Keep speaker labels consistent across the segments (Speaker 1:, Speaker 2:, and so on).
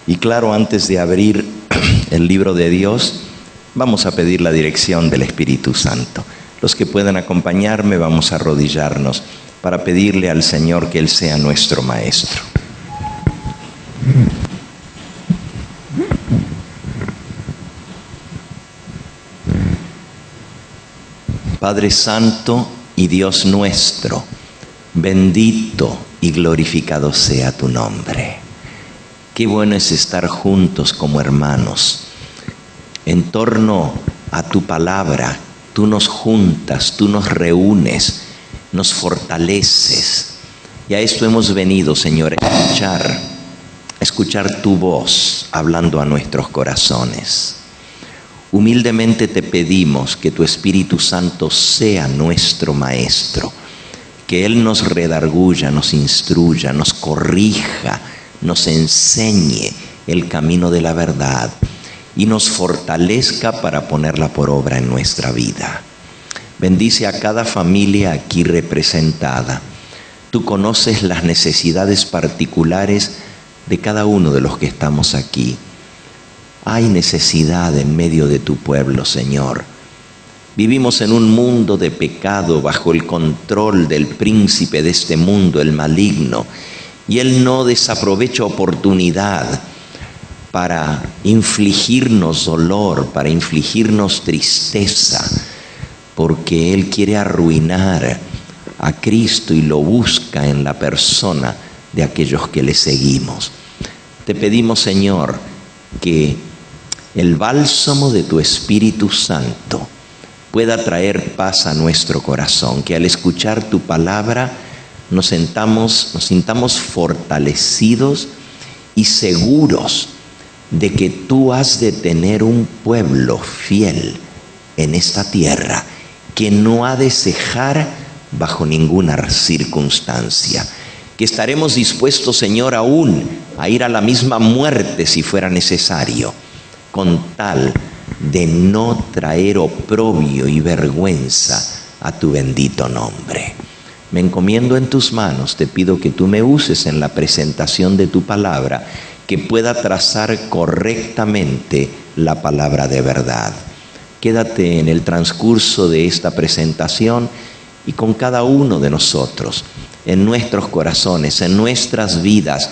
Speaker 1: Y claro, antes de abrir el libro de Dios, vamos a pedir la dirección del Espíritu Santo. Los que puedan acompañarme, vamos a arrodillarnos para pedirle al Señor que Él sea nuestro Maestro. Padre Santo y Dios nuestro, bendito y glorificado sea tu nombre. Qué bueno es estar juntos como hermanos. En torno a tu palabra, tú nos juntas, tú nos reúnes, nos fortaleces. Y a esto hemos venido, Señor, a escuchar tu voz hablando a nuestros corazones. Humildemente te pedimos que tu Espíritu Santo sea nuestro Maestro, que Él nos redarguya, nos instruya, nos corrija, nos enseñe el camino de la verdad y nos fortalezca para ponerla por obra en nuestra vida. Bendice a cada familia aquí representada. Tú conoces las necesidades particulares de cada uno de los que estamos aquí. Hay necesidad en medio de tu pueblo, Señor. Vivimos en un mundo de pecado bajo el control del príncipe de este mundo, el maligno, y él no desaprovecha oportunidad para infligirnos dolor, para infligirnos tristeza, porque él quiere arruinar a Cristo y lo busca en la persona de aquellos que le seguimos. Te pedimos, Señor, que el bálsamo de tu Espíritu Santo pueda traer paz a nuestro corazón, que al escuchar tu palabra nos sintamos fortalecidos y seguros de que tú has de tener un pueblo fiel en esta tierra que no ha de cejar bajo ninguna circunstancia, que estaremos dispuestos, Señor, aún a ir a la misma muerte si fuera necesario, con tal de no traer oprobio y vergüenza a tu bendito nombre. Me encomiendo en tus manos, te pido que tú me uses en la presentación de tu palabra, que pueda trazar correctamente la palabra de verdad. Quédate en el transcurso de esta presentación y con cada uno de nosotros, en nuestros corazones, en nuestras vidas.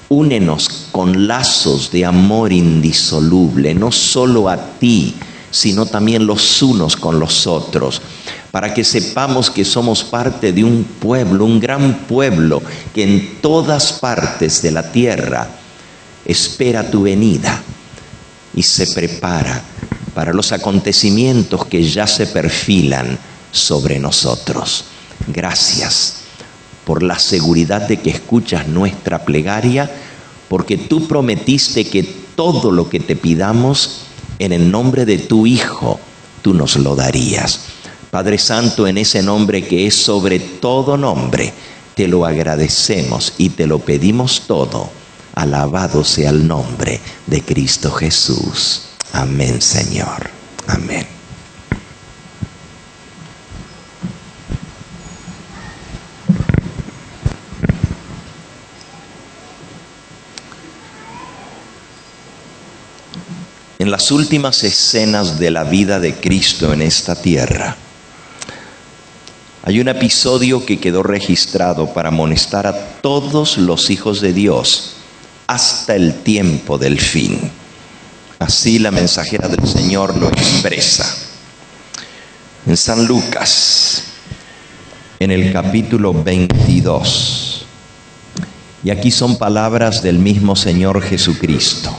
Speaker 1: Únenos con lazos de amor indisoluble, no solo a ti, sino también los unos con los otros, para que sepamos que somos parte de un pueblo, un gran pueblo, que en todas partes de la tierra espera tu venida y se prepara para los acontecimientos que ya se perfilan sobre nosotros. Gracias por la seguridad de que escuchas nuestra plegaria, porque tú prometiste que todo lo que te pidamos en el nombre de tu Hijo, tú nos lo darías. Padre Santo, en ese nombre que es sobre todo nombre, te lo agradecemos y te lo pedimos todo. Alabado sea el nombre de Cristo Jesús. Amén, Señor. Amén. En las últimas escenas de la vida de Cristo en esta tierra, hay un episodio que quedó registrado para amonestar a todos los hijos de Dios hasta el tiempo del fin. Así la mensajera del Señor lo expresa. En San Lucas, en el capítulo 22, y aquí son palabras del mismo Señor Jesucristo.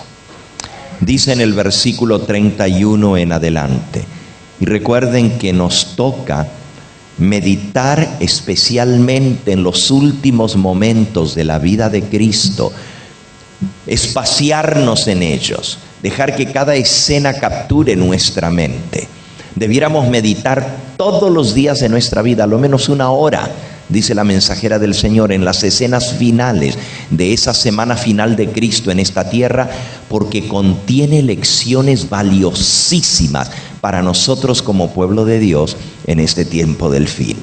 Speaker 1: Dice en el versículo 31 en adelante, y recuerden que nos toca meditar especialmente en los últimos momentos de la vida de Cristo, espaciarnos en ellos, dejar que cada escena capture nuestra mente. Debiéramos meditar todos los días de nuestra vida, a lo menos una hora, dice la mensajera del Señor, en las escenas finales de esa semana final de Cristo en esta tierra, porque contiene lecciones valiosísimas para nosotros como pueblo de Dios en este tiempo del fin.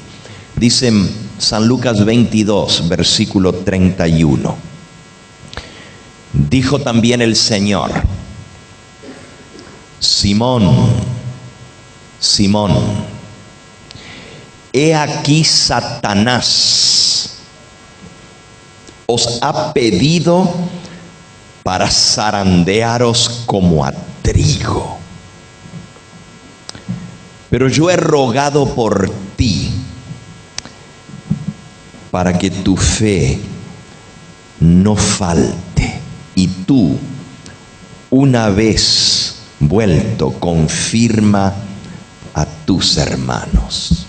Speaker 1: Dice San Lucas 22, versículo 31. Dijo también el Señor: Simón, Simón, he aquí Satanás os ha pedido para zarandearos como a trigo. Pero yo he rogado por ti, para que tu fe no falte, y tú, una vez vuelto, confirma a tus hermanos.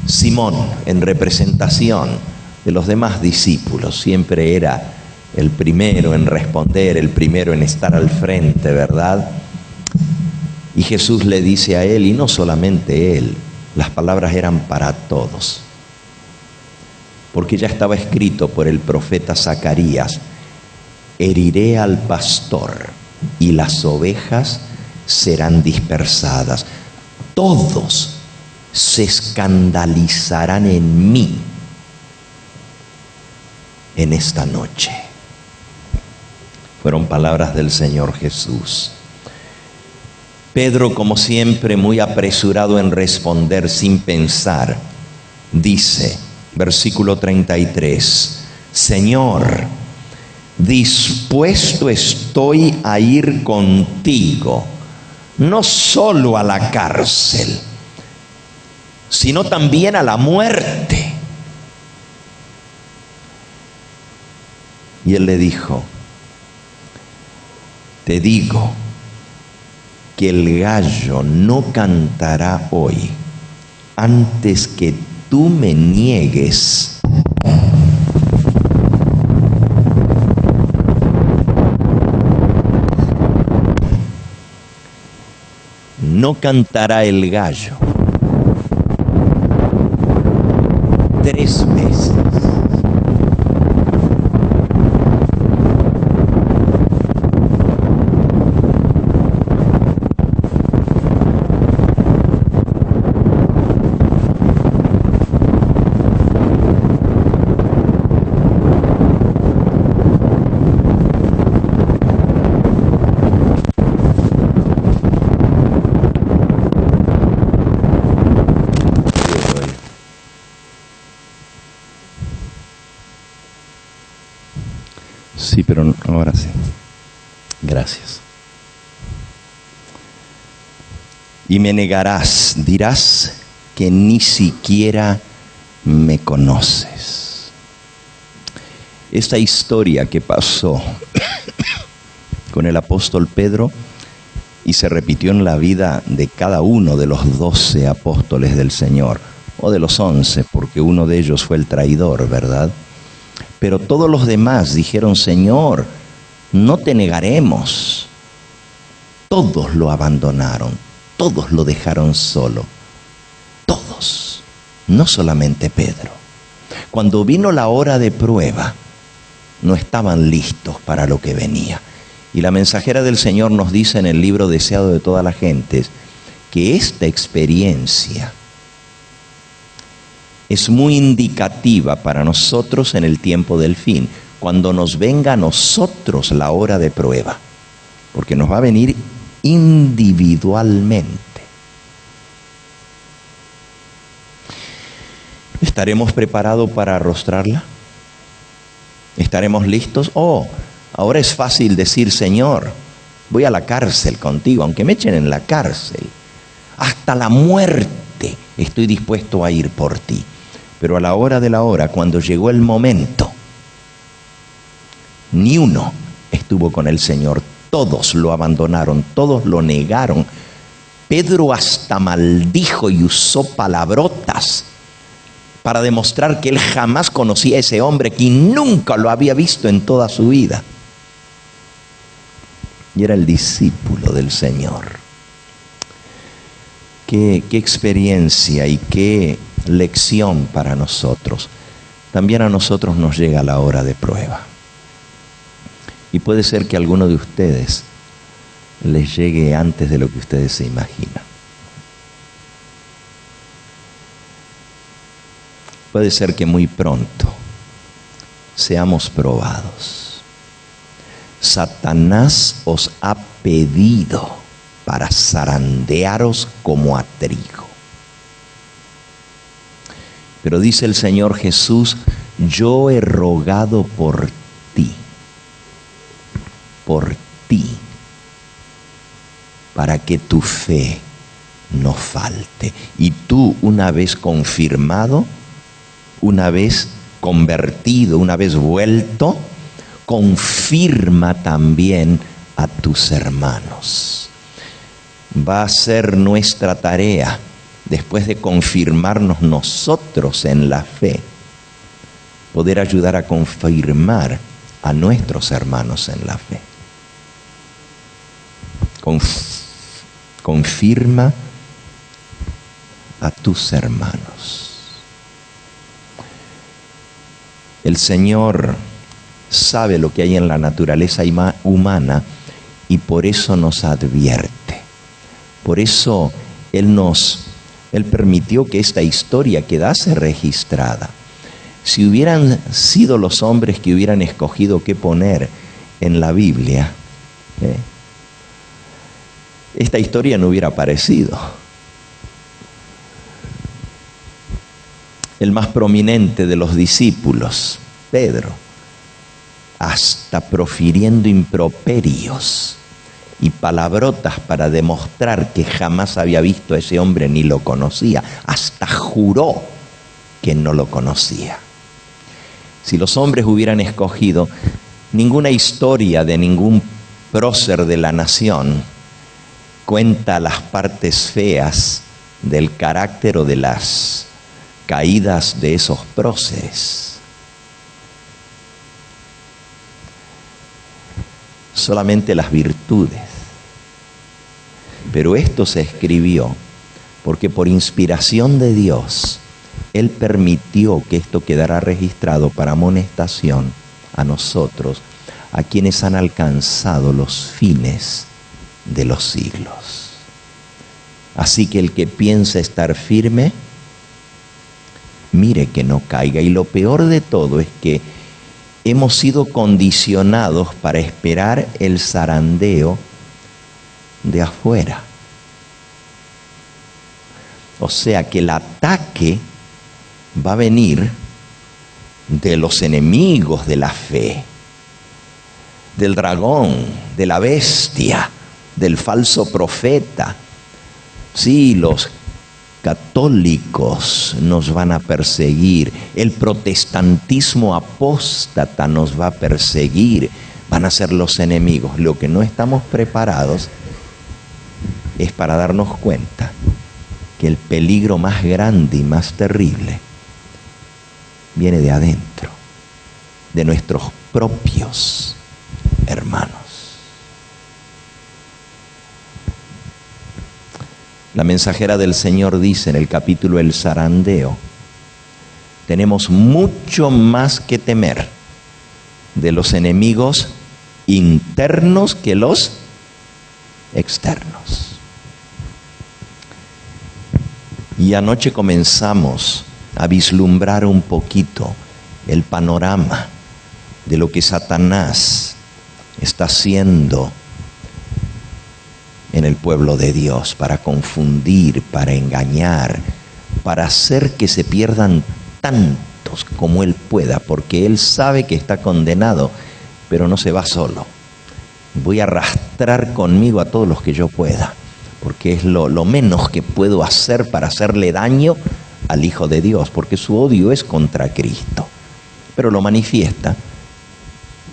Speaker 1: Simón, en representación de los demás discípulos, siempre era el primero en responder, el primero en estar al frente, ¿verdad? Y Jesús le dice a él, y no solamente él, las palabras eran para todos, porque ya estaba escrito por el profeta Zacarías: heriré al pastor y las ovejas serán dispersadas. Todos se escandalizarán en mí en esta noche. Fueron palabras del Señor Jesús. Pedro, como siempre, muy apresurado en responder sin pensar, dice, versículo 33, Señor, dispuesto estoy a ir contigo, no solo a la cárcel, sino también a la muerte. Y él le dijo: te digo que el gallo no cantará hoy antes que tú me niegues. No cantará el gallo 3 veces. Sí, pero ahora sí. Gracias. Y me negarás, dirás que ni siquiera me conoces. Esta historia que pasó con el apóstol Pedro y se repitió en la vida de cada uno de los 12 apóstoles del Señor, o de los 11, porque uno de ellos fue el traidor, ¿verdad? Pero todos los demás dijeron: Señor, no te negaremos. Todos lo abandonaron, todos lo dejaron solo, todos, no solamente Pedro. Cuando vino la hora de prueba, no estaban listos para lo que venía. Y la mensajera del Señor nos dice en el libro Deseado de todas las gentes que esta experiencia es muy indicativa para nosotros en el tiempo del fin, cuando nos venga a nosotros la hora de prueba, porque nos va a venir individualmente. ¿Estaremos preparados para arrostrarla? ¿Estaremos listos? Ahora es fácil decir: Señor, voy a la cárcel contigo, aunque me echen en la cárcel, hasta la muerte estoy dispuesto a ir por ti. Pero a la hora de la hora, cuando llegó el momento, ni uno estuvo con el Señor. Todos lo abandonaron, todos lo negaron. Pedro hasta maldijo y usó palabrotas para demostrar que él jamás conocía a ese hombre, que nunca lo había visto en toda su vida. Y era el discípulo del Señor. Qué experiencia y qué lección para nosotros. También a nosotros nos llega la hora de prueba. Y puede ser que a alguno de ustedes les llegue antes de lo que ustedes se imaginan. Puede ser que muy pronto seamos probados. Satanás os ha pedido para zarandearos como a trigo. Pero dice el Señor Jesús, yo he rogado por ti, para que tu fe no falte. Y tú, una vez confirmado, una vez convertido, una vez vuelto, confirma también a tus hermanos. Va a ser nuestra tarea, después de confirmarnos nosotros en la fe, poder ayudar a confirmar a nuestros hermanos en la fe. Confirma a tus hermanos. El Señor sabe lo que hay en la naturaleza humana y por eso nos advierte. Por eso Él permitió que esta historia quedase registrada. Si hubieran sido los hombres que hubieran escogido qué poner en la Biblia, esta historia no hubiera aparecido. El más prominente de los discípulos, Pedro, hasta profiriendo improperios y palabrotas para demostrar que jamás había visto a ese hombre ni lo conocía, hasta juró que no lo conocía. Si los hombres hubieran escogido, ninguna historia de ningún prócer de la nación cuenta las partes feas del carácter o de las caídas de esos próceres. Solamente las virtudes. Pero esto se escribió porque por inspiración de Dios, Él permitió que esto quedara registrado para amonestación a nosotros, a quienes han alcanzado los fines de los siglos. Así que el que piensa estar firme, mire que no caiga. Y lo peor de todo es que hemos sido condicionados para esperar el zarandeo de afuera. O sea que el ataque va a venir de los enemigos de la fe, del dragón, de la bestia, del falso profeta. Sí, los católicos nos van a perseguir, el protestantismo apóstata nos va a perseguir, van a ser los enemigos. Lo que no estamos preparados es para darnos cuenta que el peligro más grande y más terrible viene de adentro, de nuestros propios hermanos. La mensajera del Señor dice en el capítulo El zarandeo, tenemos mucho más que temer de los enemigos internos que los externos. Y anoche comenzamos a vislumbrar un poquito el panorama de lo que Satanás está haciendo en el pueblo de Dios para confundir, para engañar, para hacer que se pierdan tantos como Él pueda, porque Él sabe que está condenado, pero no se va solo. Voy a arrastrar conmigo a todos los que yo pueda, porque es lo menos que puedo hacer para hacerle daño al Hijo de Dios, porque su odio es contra Cristo, pero lo manifiesta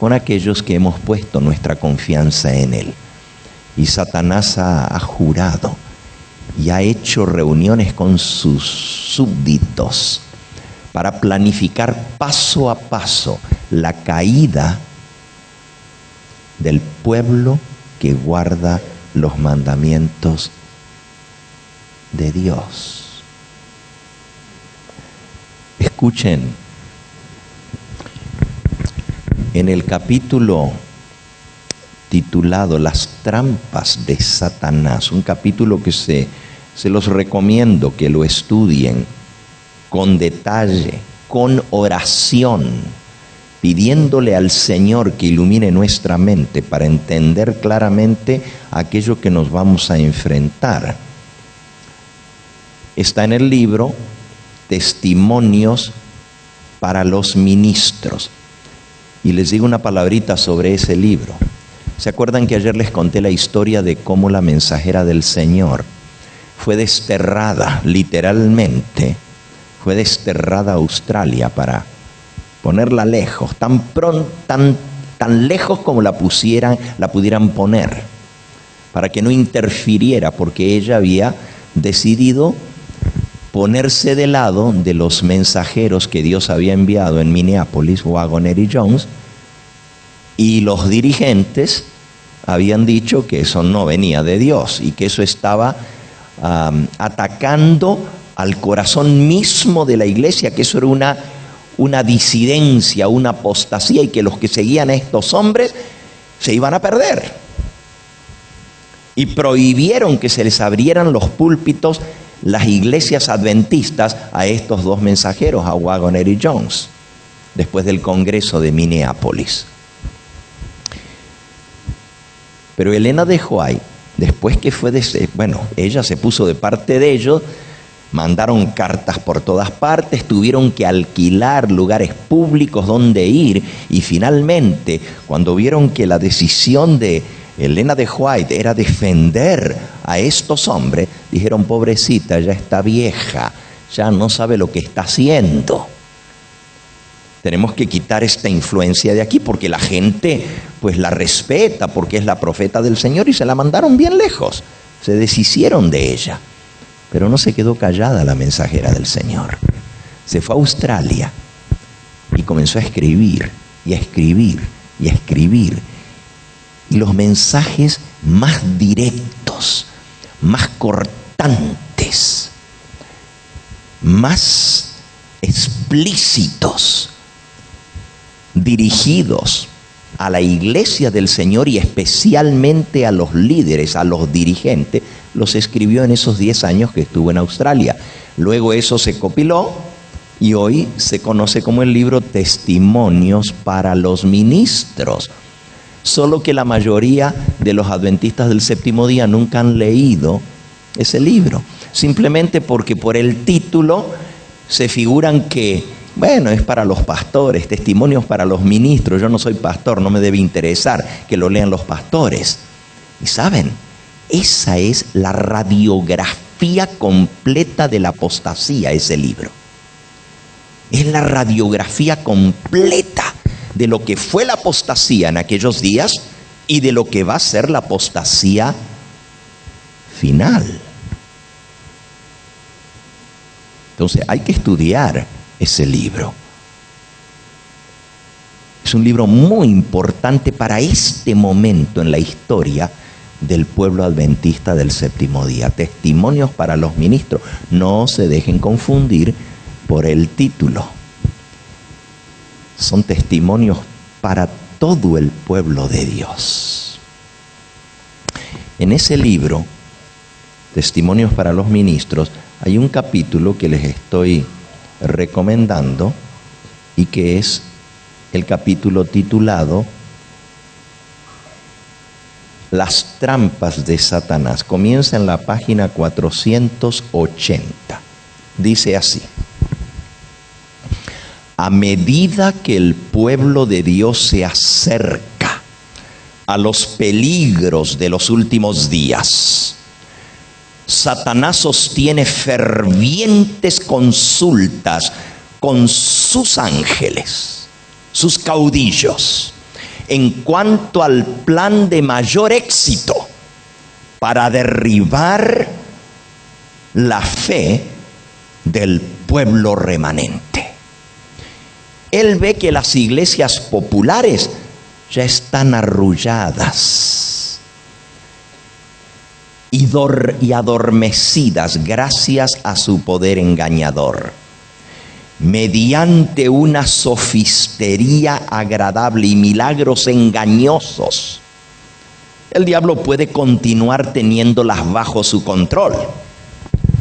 Speaker 1: con aquellos que hemos puesto nuestra confianza en Él. Y Satanás ha jurado y ha hecho reuniones con sus súbditos para planificar paso a paso la caída del pueblo que guarda los mandamientos de Dios. Escuchen, en el capítulo titulado Las trampas de Satanás, un capítulo que se los recomiendo que lo estudien con detalle, con oración, pidiéndole al Señor que ilumine nuestra mente para entender claramente aquello que nos vamos a enfrentar. Está en el libro Testimonios para los Ministros. Y les digo una palabrita sobre ese libro. ¿Se acuerdan que ayer les conté la historia de cómo la mensajera del Señor fue desterrada, literalmente, fue desterrada a Australia para ponerla lejos, tan lejos como la pudieran poner, para que no interfiriera, porque ella había decidido ponerse de lado de los mensajeros que Dios había enviado en Minneapolis, Waggoner y Jones, y los dirigentes habían dicho que eso no venía de Dios y que eso estaba atacando al corazón mismo de la iglesia, que eso era una disidencia, una apostasía, y que los que seguían a estos hombres se iban a perder. Y prohibieron que se les abrieran los púlpitos, las iglesias adventistas, a estos dos mensajeros, a Waggoner y Jones, después del Congreso de Minneapolis. Pero Elena de White, después que ella se puso de parte de ellos, mandaron cartas por todas partes, tuvieron que alquilar lugares públicos donde ir, y finalmente, cuando vieron que la decisión de Elena de White era defender a estos hombres, dijeron: pobrecita, ya está vieja, ya no sabe lo que está haciendo. Tenemos que quitar esta influencia de aquí, porque la gente pues la respeta, porque es la profeta del Señor, y se la mandaron bien lejos, se deshicieron de ella. Pero no se quedó callada la mensajera del Señor. Se fue a Australia y comenzó a escribir, y a escribir, y a escribir. Y los mensajes más directos, más cortantes, más explícitos, dirigidos a la iglesia del Señor y especialmente a los líderes, a los dirigentes, los escribió en esos 10 años que estuvo en Australia. Luego eso se compiló y hoy se conoce como el libro Testimonios para los Ministros. Solo que la mayoría de los adventistas del séptimo día nunca han leído ese libro, simplemente porque por el título se figuran que es para los pastores, testimonios para los ministros. Yo no soy pastor, no me debe interesar que lo lean los pastores. Y saben, esa es la radiografía completa de la apostasía, ese libro. Es la radiografía completa de lo que fue la apostasía en aquellos días y de lo que va a ser la apostasía final. Entonces hay que estudiar ese libro. Es un libro muy importante para este momento en la historia del pueblo adventista del séptimo día. Testimonios para los ministros. No se dejen confundir por el título. Son testimonios para todo el pueblo de Dios. En ese libro, Testimonios para los Ministros, hay un capítulo que les estoy recomendando y que es el capítulo titulado Las trampas de Satanás. Comienza en la página 480. Dice así: a medida que el pueblo de Dios se acerca a los peligros de los últimos días, Satanás sostiene fervientes consultas con sus ángeles, sus caudillos, en cuanto al plan de mayor éxito para derribar la fe del pueblo remanente. Él ve que las iglesias populares ya están arrulladas y adormecidas gracias a su poder engañador, mediante una sofistería agradable y milagros engañosos. El diablo puede continuar teniéndolas bajo su control.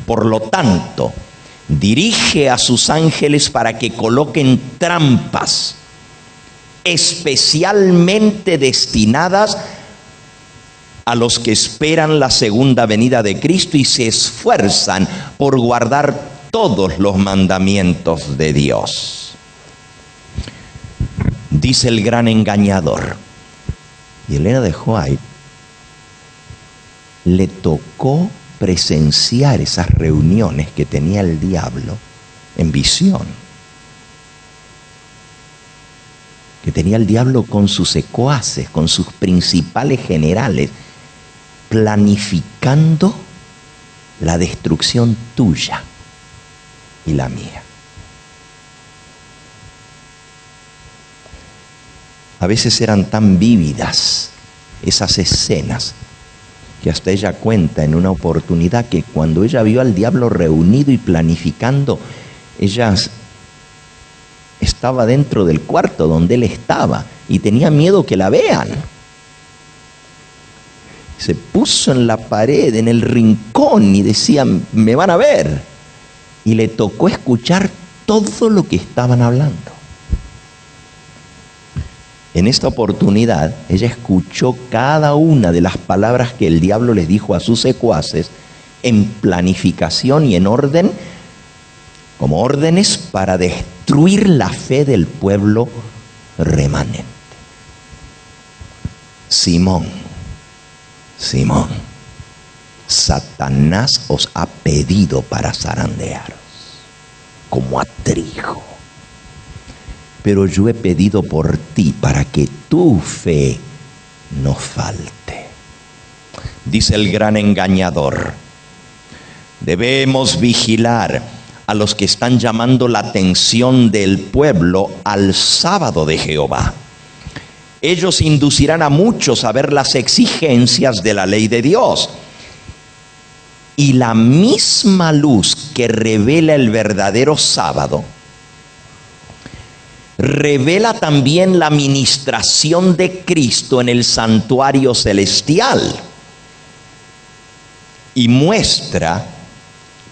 Speaker 1: Por lo tanto, dirige a sus ángeles para que coloquen trampas especialmente destinadas a los que esperan la segunda venida de Cristo y se esfuerzan por guardar todos los mandamientos de Dios. Dice el gran engañador, y Elena de White le tocó presenciar esas reuniones que tenía el diablo en visión, que tenía el diablo con sus secuaces, con sus principales generales, planificando la destrucción tuya y la mía. A veces eran tan vívidas esas escenas que hasta ella cuenta en una oportunidad que cuando ella vio al diablo reunido y planificando, ella estaba dentro del cuarto donde él estaba y tenía miedo que la vean. Se puso en la pared, en el rincón, y decía, me van a ver. Y le tocó escuchar todo lo que estaban hablando. En esta oportunidad, ella escuchó cada una de las palabras que el diablo les dijo a sus secuaces en planificación y en orden, como órdenes para destruir la fe del pueblo remanente. Simón, Simón, Satanás os ha pedido para zarandearos como a trigo. Pero yo he pedido por ti para que tu fe no falte. Dice el gran engañador, debemos vigilar a los que están llamando la atención del pueblo al sábado de Jehová. Ellos inducirán a muchos a ver las exigencias de la ley de Dios. Y la misma luz que revela el verdadero sábado, revela también la ministración de Cristo en el santuario celestial y muestra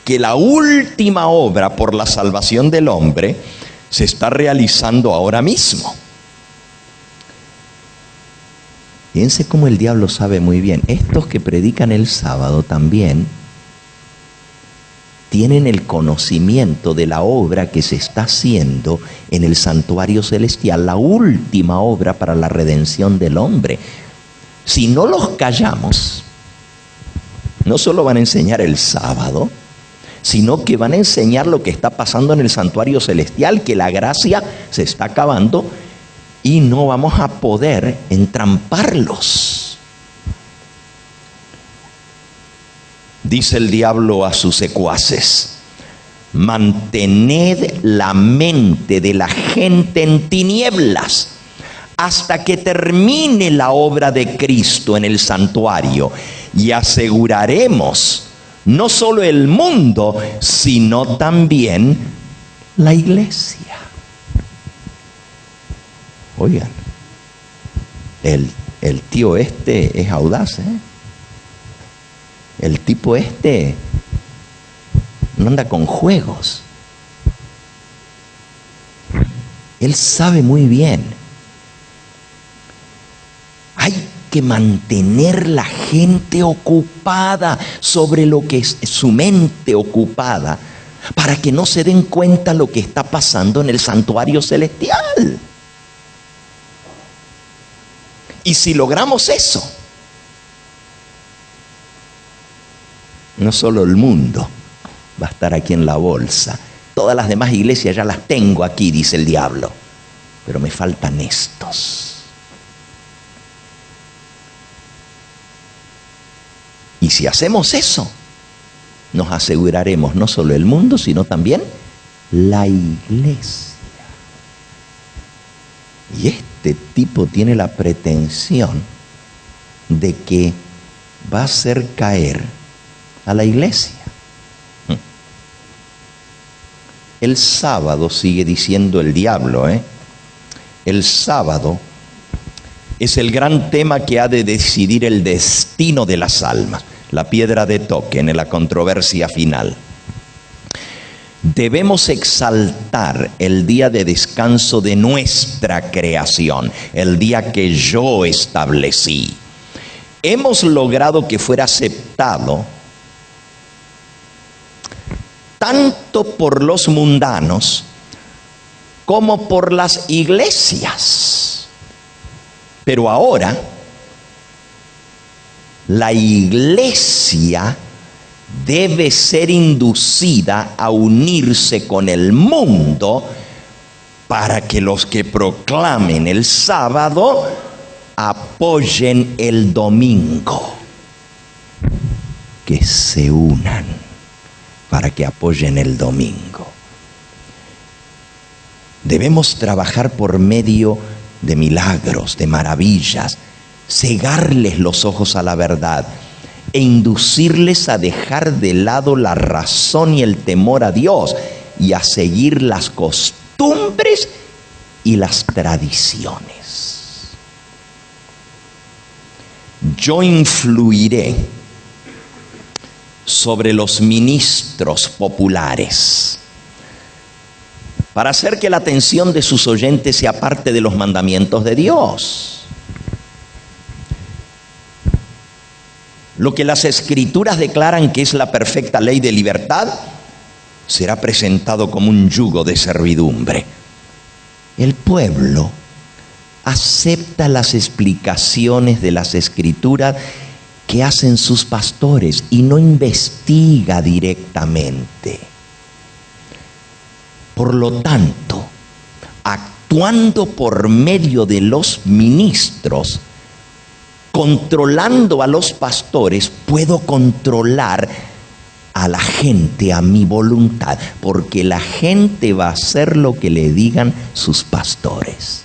Speaker 1: que la última obra por la salvación del hombre se está realizando ahora mismo. Fíjense cómo el diablo sabe muy bien. Estos que predican el sábado también tienen el conocimiento de la obra que se está haciendo en el santuario celestial, la última obra para la redención del hombre. Si no los callamos, no solo van a enseñar el sábado, sino que van a enseñar lo que está pasando en el santuario celestial, que la gracia se está acabando y no vamos a poder entramparlos. Dice el diablo a sus secuaces, mantened la mente de la gente en tinieblas hasta que termine la obra de Cristo en el santuario y aseguraremos no solo el mundo, sino también la iglesia. Oigan, el tío este es audaz, ¿eh? El tipo este no anda con juegos. Él sabe muy bien. Hay que mantener la gente ocupada sobre lo que es su mente ocupada para que no se den cuenta lo que está pasando en el santuario celestial. Y si logramos eso, no solo el mundo va a estar aquí en la bolsa. Todas las demás iglesias ya las tengo aquí, dice el diablo. Pero me faltan estos. Y si hacemos eso, nos aseguraremos no solo el mundo, sino también la iglesia. Y este tipo tiene la pretensión de que va a hacer caer a la iglesia. El sábado, sigue diciendo el diablo, el sábado es el gran tema que ha de decidir el destino de las almas, la piedra de toque en la controversia final. Debemos exaltar el día de descanso de nuestra creación, el día que yo establecí. Hemos logrado que fuera aceptado tanto por los mundanos como por las iglesias. Pero ahora, la iglesia debe ser inducida a unirse con el mundo para que los que proclamen el sábado apoyen el domingo. Que se unan para que apoyen el domingo. Debemos trabajar por medio de milagros, de maravillas, cegarles los ojos a la verdad e inducirles a dejar de lado la razón y el temor a Dios y a seguir las costumbres y las tradiciones. Yo influiré sobre los ministros populares para hacer que la atención de sus oyentes se aparte de los mandamientos de Dios. Lo que las Escrituras declaran que es la perfecta ley de libertad será presentado como un yugo de servidumbre. El pueblo acepta las explicaciones de las Escrituras que hacen sus pastores y no investiga directamente. Por lo tanto, actuando por medio de los ministros, controlando a los pastores, puedo controlar a la gente a mi voluntad, porque la gente va a hacer lo que le digan sus pastores.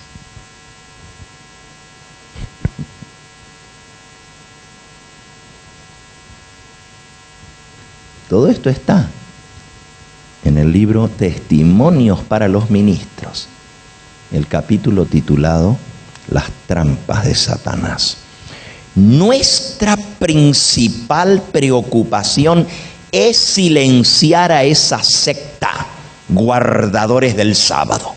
Speaker 1: Todo esto está en el libro Testimonios para los Ministros, el capítulo titulado Las trampas de Satanás. Nuestra principal preocupación es silenciar a esa secta, guardadores del sábado.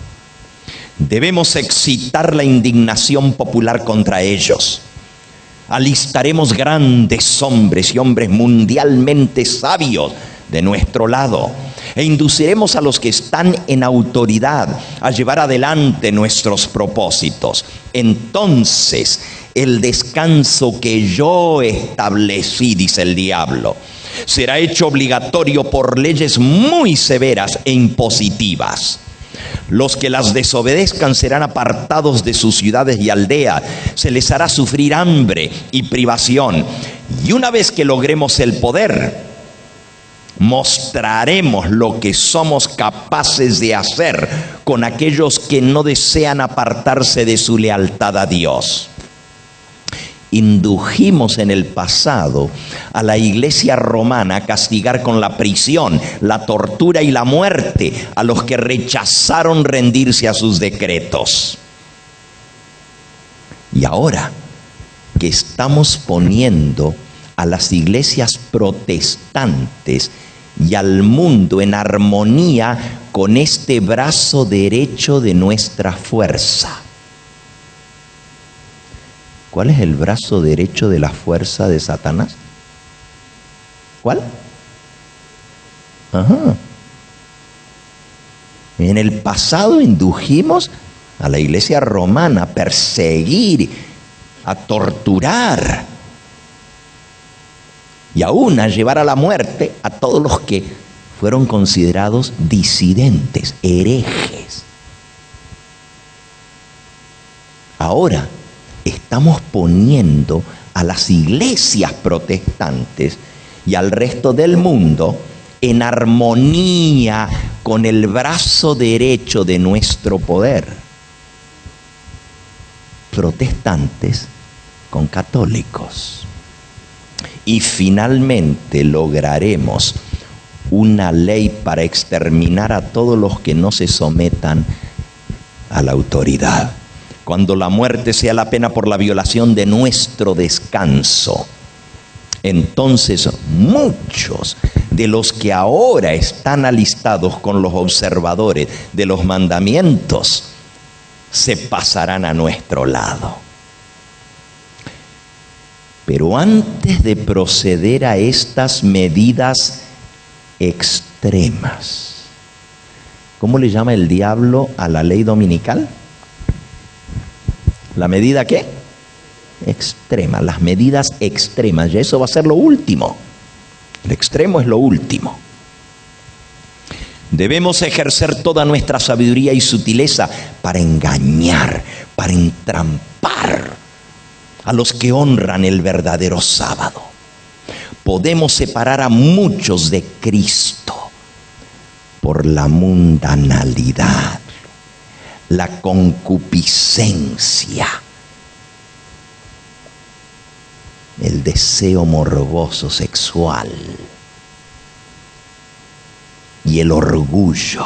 Speaker 1: Debemos excitar la indignación popular contra ellos. Alistaremos grandes hombres y hombres mundialmente sabios de nuestro lado e induciremos a los que están en autoridad a llevar adelante nuestros propósitos. Entonces, el descanso que yo establecí, dice el diablo, será hecho obligatorio por leyes muy severas e impositivas. Los que las desobedezcan serán apartados de sus ciudades y aldeas. Se les hará sufrir hambre y privación. Y una vez que logremos el poder, mostraremos lo que somos capaces de hacer con aquellos que no desean apartarse de su lealtad a Dios. Indujimos en el pasado a la iglesia romana a castigar con la prisión, la tortura y la muerte a los que rechazaron rendirse a sus decretos. Y ahora que estamos poniendo a las iglesias protestantes y al mundo en armonía con este brazo derecho de nuestra fuerza. ¿Cuál es el brazo derecho de la fuerza de Satanás? ¿Cuál? En el pasado indujimos a la iglesia romana a perseguir, a torturar y aún a llevar a la muerte a todos los que fueron considerados disidentes, herejes. Ahora estamos poniendo a las iglesias protestantes y al resto del mundo en armonía con el brazo derecho de nuestro poder. Protestantes con católicos. Y finalmente lograremos una ley para exterminar a todos los que no se sometan a la autoridad. Cuando la muerte sea la pena por la violación de nuestro descanso, entonces muchos de los que ahora están alistados con los observadores de los mandamientos se pasarán a nuestro lado. Pero antes de proceder a estas medidas extremas, ¿cómo le llama el diablo a la ley dominical? ¿La medida qué? Extrema, las medidas extremas. Y eso va a ser lo último. El extremo es lo último. Debemos ejercer toda nuestra sabiduría y sutileza para engañar, para entrampar a los que honran el verdadero sábado. Podemos separar a muchos de Cristo por la mundanalidad, la concupiscencia, el deseo morboso sexual y el orgullo.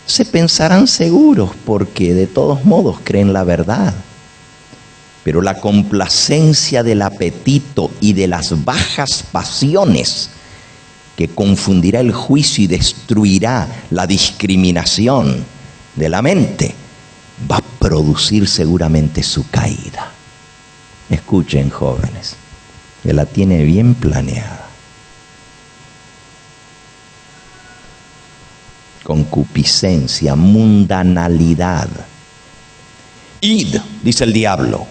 Speaker 1: Se pensarán seguros porque de todos modos creen la verdad. Pero la complacencia del apetito y de las bajas pasiones, que confundirá el juicio y destruirá la discriminación de la mente, va a producir seguramente su caída. Escuchen, jóvenes, que la tiene bien planeada. Concupiscencia, mundanalidad. Id, dice el diablo,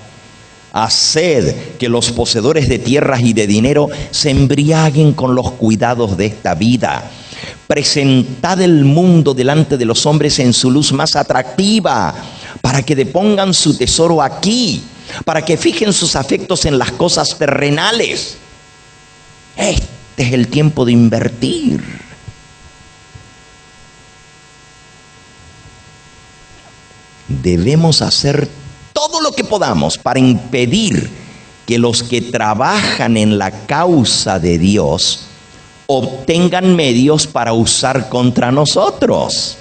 Speaker 1: haced que los poseedores de tierras y de dinero se embriaguen con los cuidados de esta vida. Presentad el mundo delante de los hombres en su luz más atractiva, para que depongan su tesoro aquí, para que fijen sus afectos en las cosas terrenales. Este es el tiempo de invertir. Debemos hacer todo lo que podamos para impedir que los que trabajan en la causa de Dios obtengan medios para usar contra nosotros.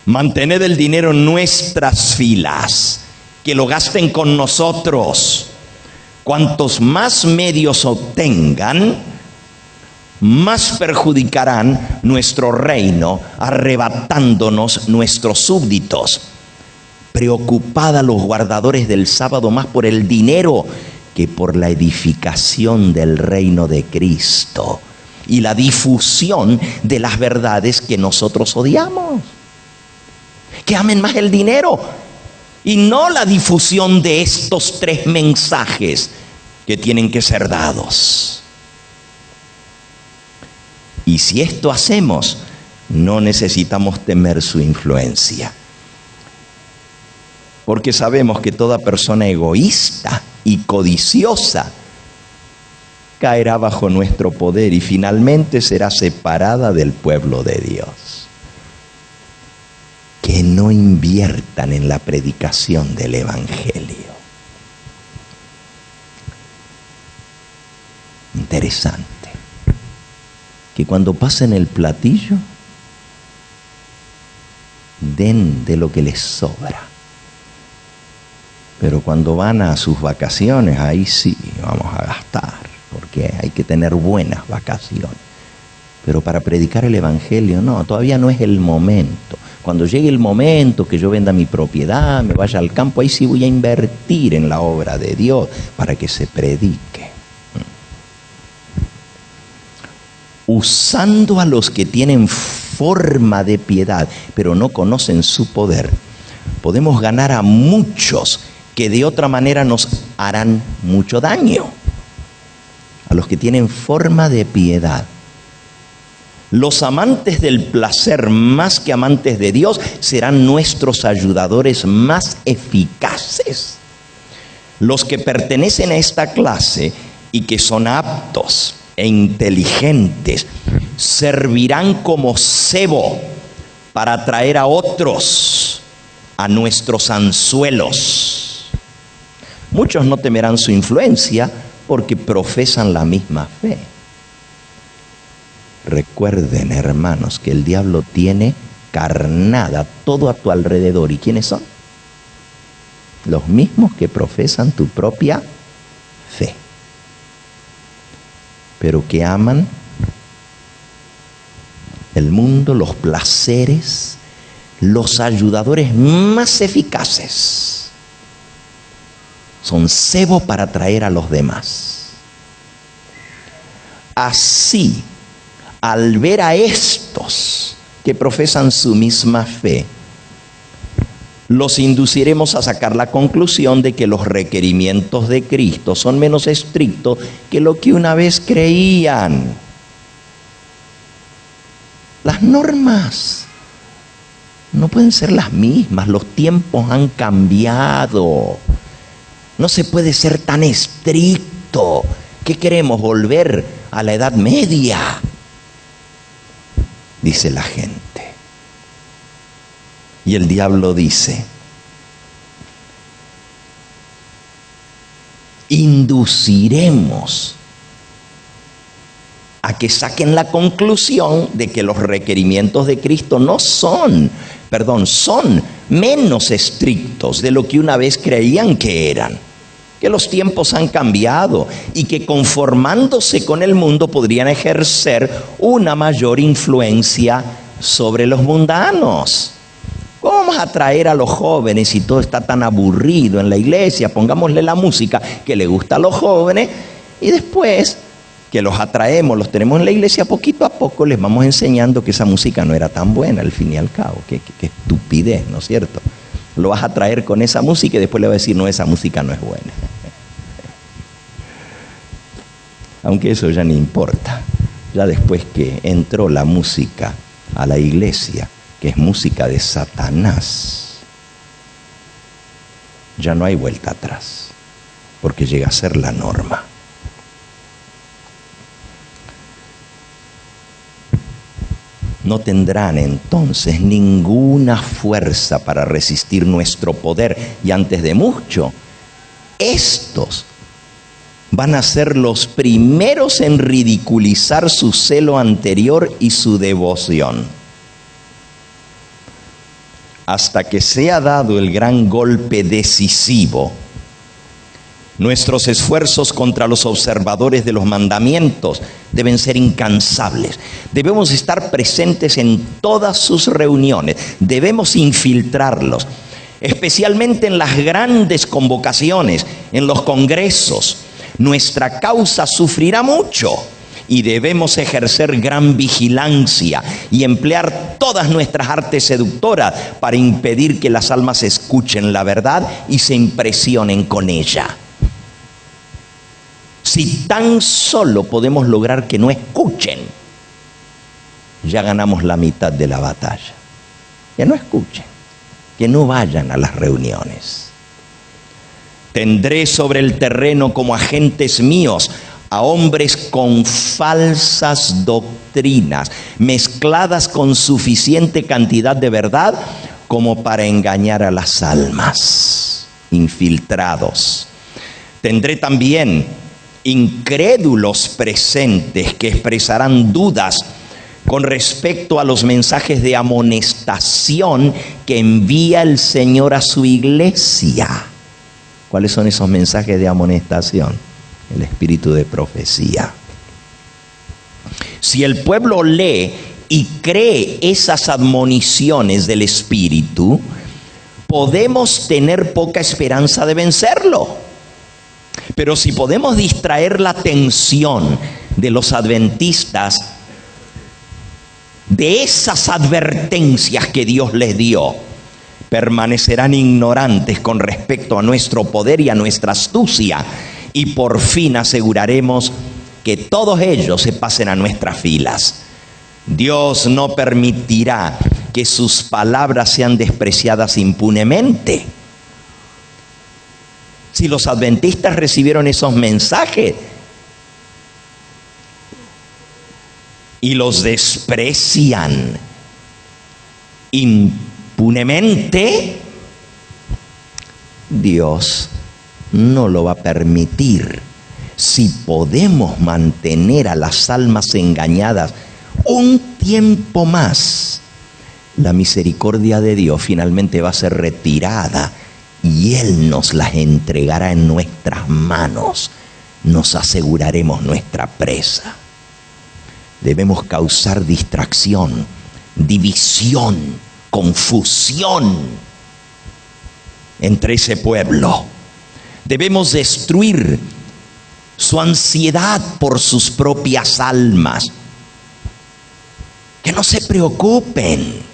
Speaker 1: Mantened el dinero en nuestras filas, que lo gasten con nosotros. Cuantos más medios obtengan, más perjudicarán nuestro reino, arrebatándonos nuestros súbditos. Preocupad a los guardadores del sábado más por el dinero que por la edificación del reino de Cristo y la difusión de las verdades que nosotros odiamos. Que amen más el dinero y no la difusión de estos 3 mensajes que tienen que ser dados. Y si esto hacemos, no necesitamos temer su influencia. Porque sabemos que toda persona egoísta y codiciosa caerá bajo nuestro poder y finalmente será separada del pueblo de Dios. Que no inviertan en la predicación del Evangelio. Interesante. Que cuando pasen el platillo, den de lo que les sobra. Pero cuando van a sus vacaciones, ahí sí vamos a gastar, porque hay que tener buenas vacaciones. Pero para predicar el Evangelio, no, todavía no es el momento. Cuando llegue el momento que yo venda mi propiedad, me vaya al campo, ahí sí voy a invertir en la obra de Dios para que se predique. Usando a los que tienen forma de piedad, pero no conocen su poder, podemos ganar a muchos que de otra manera nos harán mucho daño. A los que tienen forma de piedad. Los amantes del placer más que amantes de Dios serán nuestros ayudadores más eficaces. Los que pertenecen a esta clase y que son aptos e inteligentes servirán como cebo para atraer a otros a nuestros anzuelos. Muchos no temerán su influencia porque profesan la misma fe. Recuerden, hermanos, que el diablo tiene carnada todo a tu alrededor. ¿Y quiénes son? Los mismos que profesan tu propia fe. pero que aman el mundo, los placeres, los ayudadores más eficaces. Son cebo para atraer a los demás. Así, al ver a estos que profesan su misma fe, los induciremos a sacar la conclusión de que los requerimientos de Cristo son menos estrictos que lo que una vez creían. Las normas no pueden ser las mismas, los tiempos han cambiado. No se puede ser tan estricto. ¿Qué queremos? ¿Volver a la Edad Media? Dice la gente. Y el diablo dice, induciremos a que saquen la conclusión de que los requerimientos de Cristo son menos estrictos de lo que una vez creían que eran. Que los tiempos han cambiado y que conformándose con el mundo podrían ejercer una mayor influencia sobre los mundanos. ¿Cómo vamos a atraer a los jóvenes si todo está tan aburrido en la iglesia? Pongámosle la música que le gusta a los jóvenes y después que los atraemos, los tenemos en la iglesia, poquito a poco les vamos enseñando que esa música no era tan buena al fin y al cabo. Qué estupidez, ¿no es cierto? Lo vas a traer con esa música y después le vas a decir, no, esa música no es buena. Aunque eso ya no importa. Ya después que entró la música a la iglesia, que es música de Satanás, ya no hay vuelta atrás, porque llega a ser la norma. No tendrán entonces ninguna fuerza para resistir nuestro poder, y antes de mucho, estos van a ser los primeros en ridiculizar su celo anterior y su devoción. Hasta que sea dado el gran golpe decisivo, nuestros esfuerzos contra los observadores de los mandamientos deben ser incansables. Debemos estar presentes en todas sus reuniones. Debemos infiltrarlos, especialmente en las grandes convocaciones, en los congresos. Nuestra causa sufrirá mucho y debemos ejercer gran vigilancia y emplear todas nuestras artes seductoras para impedir que las almas escuchen la verdad y se impresionen con ella. Si tan solo podemos lograr que no escuchen, ya ganamos la mitad de la batalla. Que no escuchen, que no vayan a las reuniones. Tendré sobre el terreno como agentes míos a hombres con falsas doctrinas, mezcladas con suficiente cantidad de verdad como para engañar a las almas, infiltrados. Tendré también incrédulos presentes que expresarán dudas con respecto a los mensajes de amonestación que envía el Señor a su iglesia. ¿Cuáles son esos mensajes de amonestación? El espíritu de profecía. Si el pueblo lee y cree esas admoniciones del espíritu, podemos tener poca esperanza de vencerlo. Pero si podemos distraer la atención de los adventistas de esas advertencias que Dios les dio, permanecerán ignorantes con respecto a nuestro poder y a nuestra astucia, y por fin aseguraremos que todos ellos se pasen a nuestras filas. Dios no permitirá que sus palabras sean despreciadas impunemente. Si los adventistas recibieron esos mensajes y los desprecian impunemente, Dios no lo va a permitir. Si podemos mantener a las almas engañadas un tiempo más, la misericordia de Dios finalmente va a ser retirada y Él nos las entregará en nuestras manos nos aseguraremos nuestra presa. Debemos causar distracción, división, confusión entre ese pueblo. Debemos destruir su ansiedad por sus propias almas. Que no se preocupen.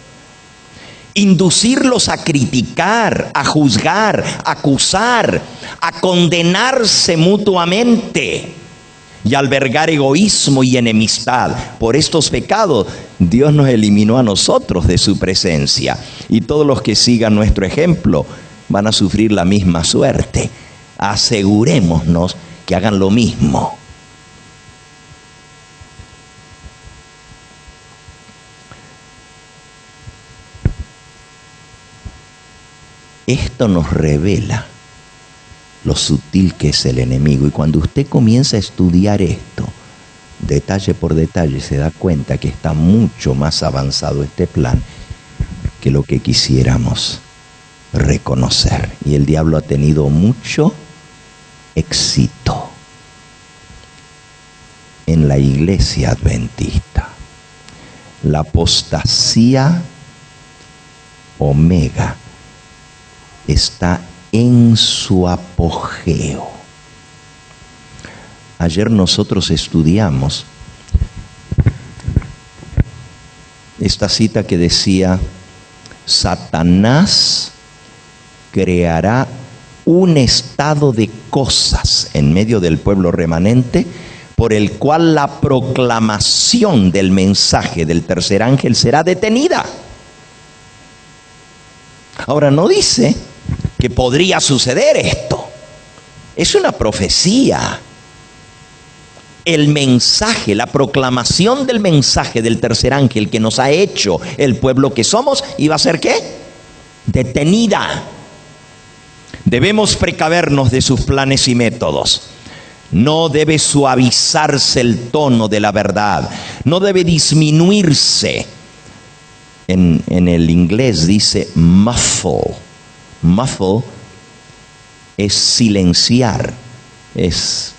Speaker 1: Inducirlos a criticar, a juzgar, a acusar, a condenarse mutuamente y a albergar egoísmo y enemistad. Por estos pecados, Dios nos eliminó a nosotros de su presencia. Y todos los que sigan nuestro ejemplo van a sufrir la misma suerte. Asegurémonos que hagan lo mismo. Esto nos revela lo sutil que es el enemigo. Y cuando usted comienza a estudiar esto, detalle por detalle, se da cuenta que está mucho más avanzado este plan que lo que quisiéramos reconocer. Y el diablo ha tenido mucho éxito en la iglesia adventista. La apostasía omega está en su apogeo. Ayer nosotros estudiamos esta cita que decía: Satanás creará un estado de cosas en medio del pueblo remanente por el cual la proclamación del mensaje del tercer ángel será detenida. Ahora, no dice que podría suceder esto. Es una profecía. El mensaje, la proclamación del mensaje del tercer ángel que nos ha hecho el pueblo que somos, ¿iba a ser qué? Detenida. Debemos precavernos de sus planes y métodos. No debe suavizarse el tono de la verdad. No debe disminuirse. En el inglés dice muffle. Muffle es silenciar. Es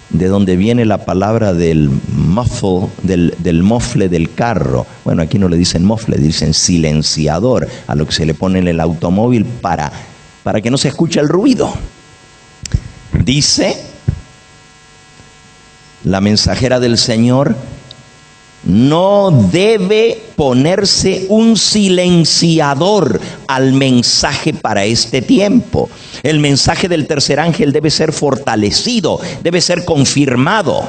Speaker 1: de donde viene la palabra del muffle, del mofle del carro. Bueno, aquí no le dicen mofle, dicen silenciador a lo que se le pone en el automóvil para que no se escuche el ruido. Dice la mensajera del Señor: no debe ponerse un silenciador al mensaje para este tiempo. El mensaje del tercer ángel debe ser fortalecido, debe ser confirmado.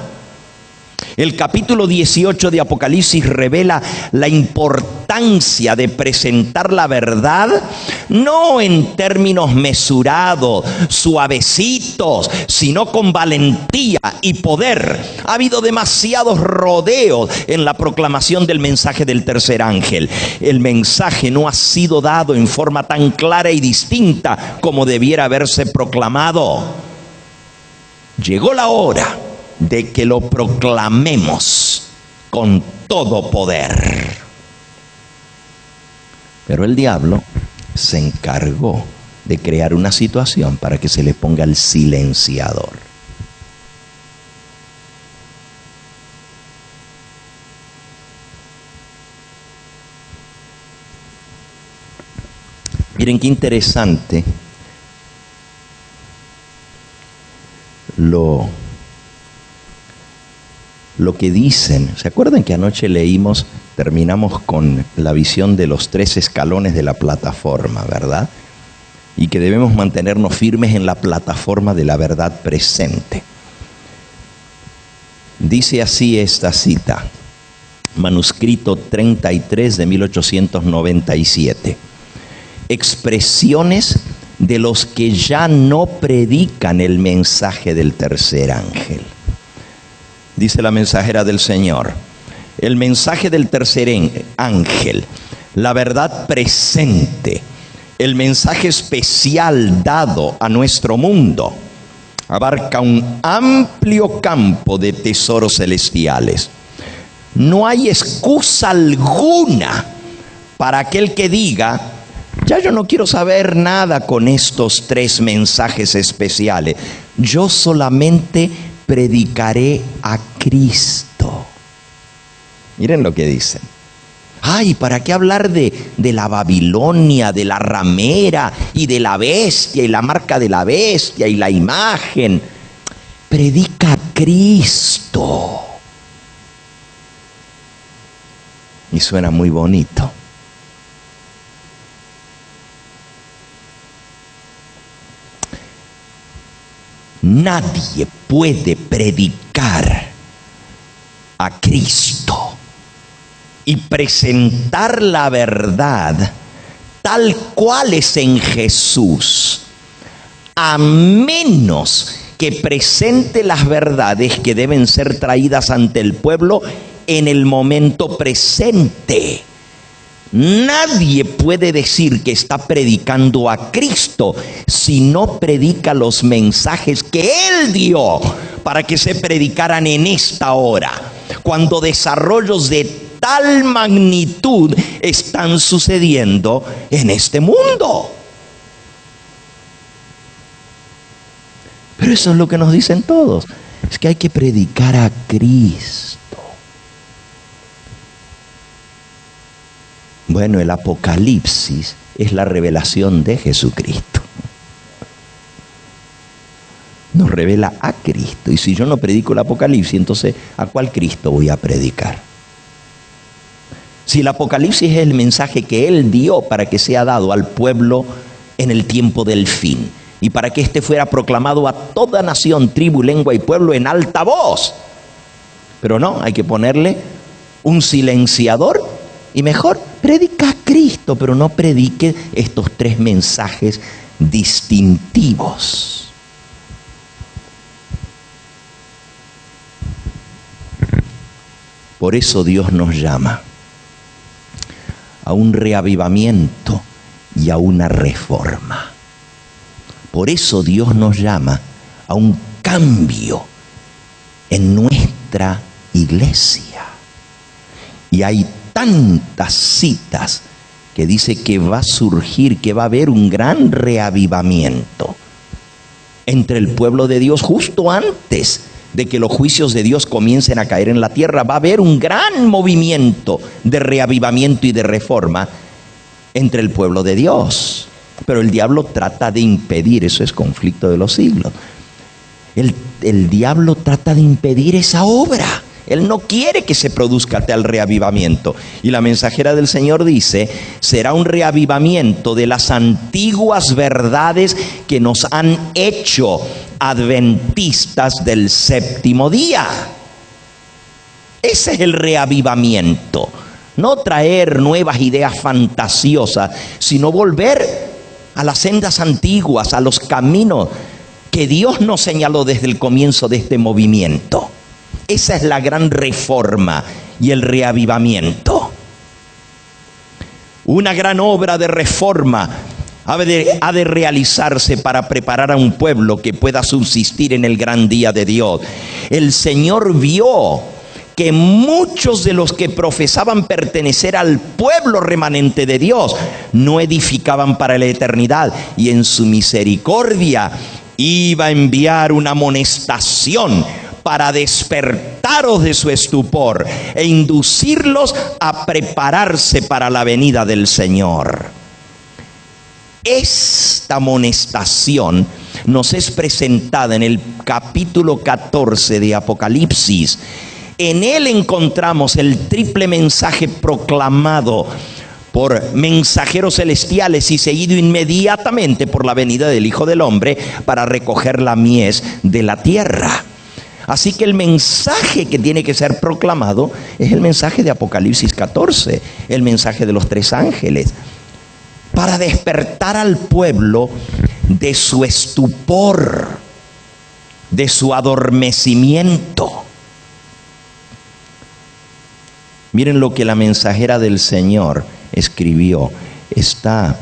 Speaker 1: El capítulo 18 de Apocalipsis revela la importancia de presentar la verdad, no en términos mesurados, suavecitos, sino con valentía y poder. Ha habido demasiados rodeos en la proclamación del mensaje del tercer ángel. El mensaje no ha sido dado en forma tan clara y distinta como debiera haberse proclamado. Llegó la hora de que lo proclamemos con todo poder. Pero el diablo se encargó de crear una situación para que se le ponga el silenciador. Miren qué interesante lo que dicen. ¿Se acuerdan que anoche terminamos con la visión de los 3 escalones de la plataforma, verdad? Y que debemos mantenernos firmes en la plataforma de la verdad presente. Dice así esta cita, manuscrito 33 de 1897. Expresiones de los que ya no predican el mensaje del tercer ángel. Dice la mensajera del Señor: el mensaje del tercer ángel, la verdad presente, el mensaje especial dado a nuestro mundo, abarca un amplio campo de tesoros celestiales. No hay excusa alguna para aquel que diga: Ya yo no quiero saber nada con estos 3 mensajes especiales. Yo solamente predicaré a Cristo. Miren lo que dicen. Ay, ¿para qué hablar de la Babilonia, de la ramera y de la bestia y la marca de la bestia y la imagen? Predica a Cristo. Y suena muy bonito. Nadie puede predicar a Cristo y presentar la verdad tal cual es en Jesús, a menos que presente las verdades que deben ser traídas ante el pueblo en el momento presente. Nadie puede decir que está predicando a Cristo si no predica los mensajes que Él dio para que se predicaran en esta hora, cuando desarrollos de tal magnitud están sucediendo en este mundo. Pero eso es lo que nos dicen todos, es que hay que predicar a Cristo. Bueno, el Apocalipsis es la revelación de Jesucristo. Nos revela a Cristo. Y si yo no predico el Apocalipsis, entonces ¿a cuál Cristo voy a predicar? Si el Apocalipsis es el mensaje que Él dio para que sea dado al pueblo en el tiempo del fin, y para que éste fuera proclamado a toda nación, tribu, lengua y pueblo en alta voz. Pero no, hay que ponerle un silenciador y mejor predica a Cristo, pero no predique estos 3 mensajes distintivos. Por eso Dios nos llama a un reavivamiento y a una reforma. Por eso Dios nos llama a un cambio en nuestra iglesia. Y hay tantas citas que dice que va a surgir, que va a haber un gran reavivamiento entre el pueblo de Dios justo antes de que los juicios de Dios comiencen a caer en la tierra. Va a haber un gran movimiento de reavivamiento y de reforma entre el pueblo de Dios. Pero el diablo trata de impedir, eso es conflicto de los siglos. El diablo trata de impedir esa obra. Él no quiere que se produzca tal reavivamiento. Y la mensajera del Señor dice, será un reavivamiento de las antiguas verdades que nos han hecho adventistas del séptimo día. Ese es el reavivamiento. No traer nuevas ideas fantasiosas, sino volver a las sendas antiguas, a los caminos que Dios nos señaló desde el comienzo de este movimiento. Esa es la gran reforma y el reavivamiento. Una gran obra de reforma ha de realizarse para preparar a un pueblo que pueda subsistir en el gran día de Dios. El Señor vio que muchos de los que profesaban pertenecer al pueblo remanente de Dios no edificaban para la eternidad, y en su misericordia iba a enviar una amonestación para despertaros de su estupor e inducirlos a prepararse para la venida del Señor. Esta amonestación nos es presentada en el capítulo 14 de Apocalipsis. En él encontramos el triple mensaje proclamado por mensajeros celestiales y seguido inmediatamente por la venida del Hijo del Hombre para recoger la mies de la tierra. Así que el mensaje que tiene que ser proclamado es el mensaje de Apocalipsis 14, el mensaje de los 3 ángeles, para despertar al pueblo de su estupor, de su adormecimiento. Miren lo que la mensajera del Señor escribió. Está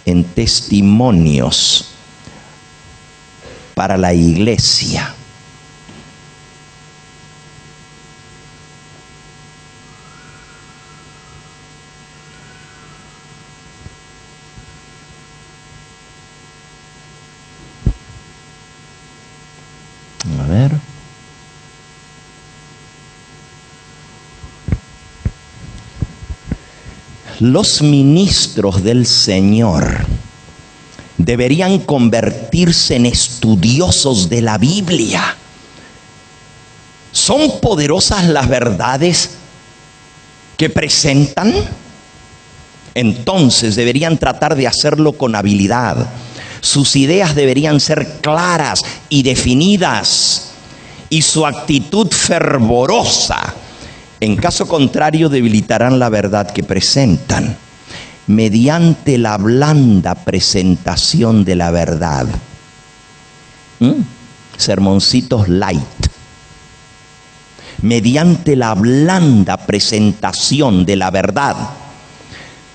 Speaker 1: en Testimonios para la Iglesia. A ver. Los ministros del Señor deberían convertirse en estudiosos de la Biblia. ¿Son poderosas las verdades que presentan? Entonces deberían tratar de hacerlo con habilidad. Sus ideas deberían ser claras y definidas, y su actitud fervorosa. En caso contrario, debilitarán la verdad que presentan mediante la blanda presentación de la verdad. Sermoncitos light. Mediante la blanda presentación de la verdad.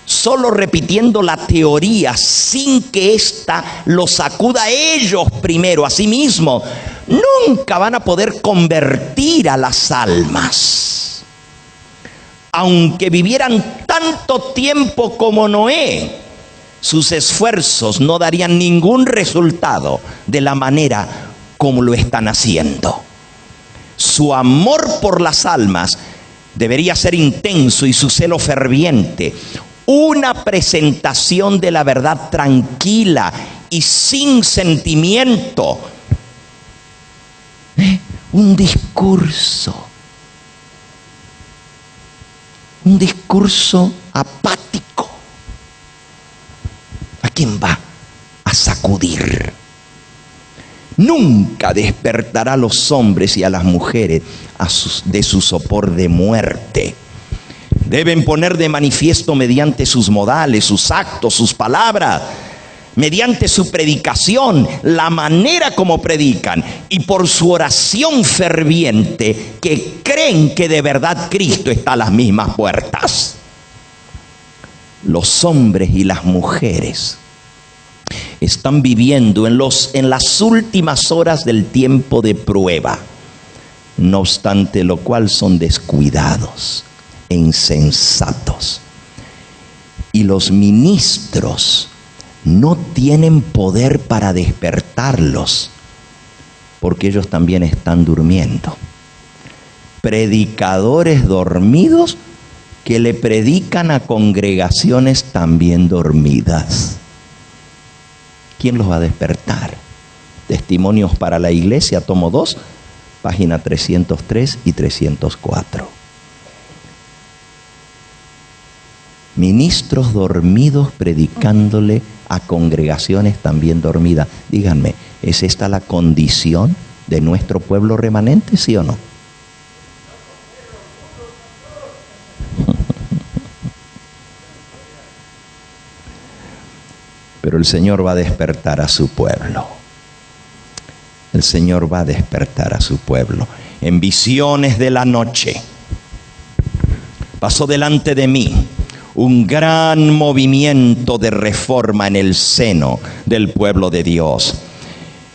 Speaker 1: Solo repitiendo la teoría sin que ésta los sacuda a ellos primero, a sí mismos, nunca van a poder convertir a las almas. Aunque vivieran tanto tiempo como Noé, sus esfuerzos no darían ningún resultado de la manera como lo están haciendo. Su amor por las almas debería ser intenso y su celo ferviente. Una presentación de la verdad tranquila y sin sentimiento. Un discurso apático. ¿A quién va a sacudir? Nunca despertará a los hombres y a las mujeres de su sopor de muerte. Deben poner de manifiesto mediante sus modales, sus actos, sus palabras, mediante su predicación, la manera como predican, y por su oración ferviente, que creen que de verdad Cristo está a las mismas puertas. Los hombres y las mujeres están viviendo en las últimas horas del tiempo de prueba, no obstante lo cual son descuidados e insensatos. Y los ministros no tienen poder para despertarlos, porque ellos también están durmiendo. Predicadores dormidos que le predican a congregaciones también dormidas. ¿Quién los va a despertar? Testimonios para la Iglesia, tomo 2, página 303 y 304. Ministros dormidos predicándole a congregaciones también dormidas. Díganme, ¿es esta la condición de nuestro pueblo remanente, sí o no? Pero el Señor va a despertar a su pueblo. El Señor va a despertar a su pueblo. En visiones de la noche pasó delante de mí un gran movimiento de reforma en el seno del pueblo de Dios.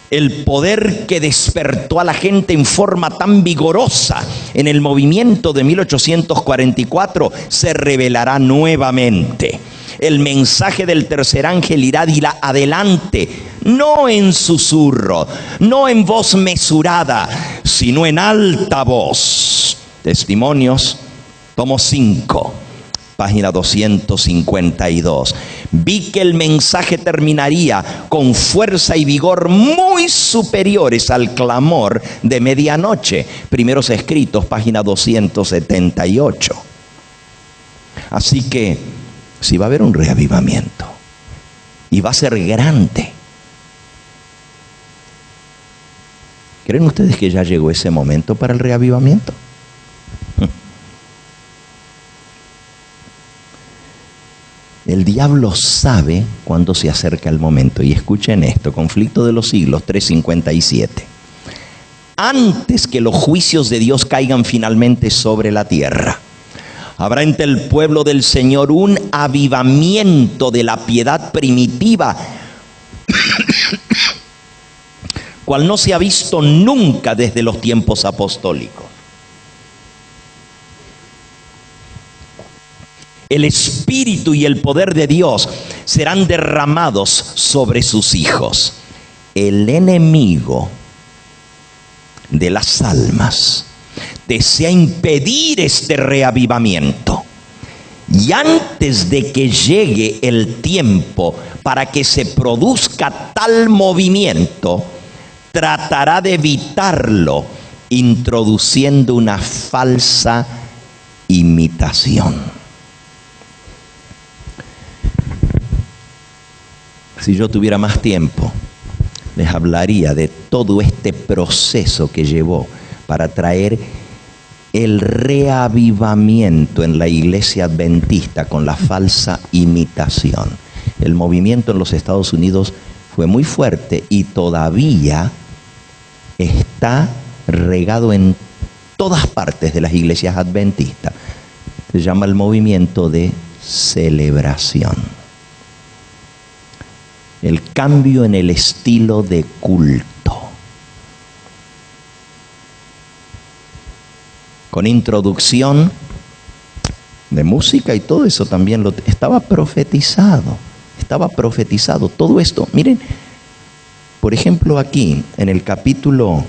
Speaker 1: El poder que despertó a la gente en forma tan vigorosa en el movimiento de 1844 se revelará nuevamente. El mensaje del tercer ángel irá adelante, no en susurro, no en voz mesurada, sino en alta voz. Testimonios, tomo 5, página 252. Vi que el mensaje terminaría con fuerza y vigor muy superiores al clamor de medianoche. Primeros escritos, página 278. Así que, si va a haber un reavivamiento, y va a ser grande. ¿Creen ustedes que ya llegó ese momento para el reavivamiento? El diablo sabe cuándo se acerca el momento. Y escuchen esto, Conflicto de los Siglos 357. Antes que los juicios de Dios caigan finalmente sobre la tierra, habrá entre el pueblo del Señor un avivamiento de la piedad primitiva, cual no se ha visto nunca desde los tiempos apostólicos. El Espíritu y el poder de Dios serán derramados sobre sus hijos. El enemigo de las almas desea impedir este reavivamiento. Y antes de que llegue el tiempo para que se produzca tal movimiento, tratará de evitarlo introduciendo una falsa imitación. Si yo tuviera más tiempo, les hablaría de todo este proceso que llevó para traer el reavivamiento en la iglesia adventista con la falsa imitación. El movimiento en los Estados Unidos fue muy fuerte y todavía está regado en todas partes de las iglesias adventistas. Se llama el movimiento de celebración. El cambio en el estilo de culto. Con introducción de música y todo eso también estaba profetizado. Estaba profetizado. Todo esto, miren, por ejemplo aquí en el capítulo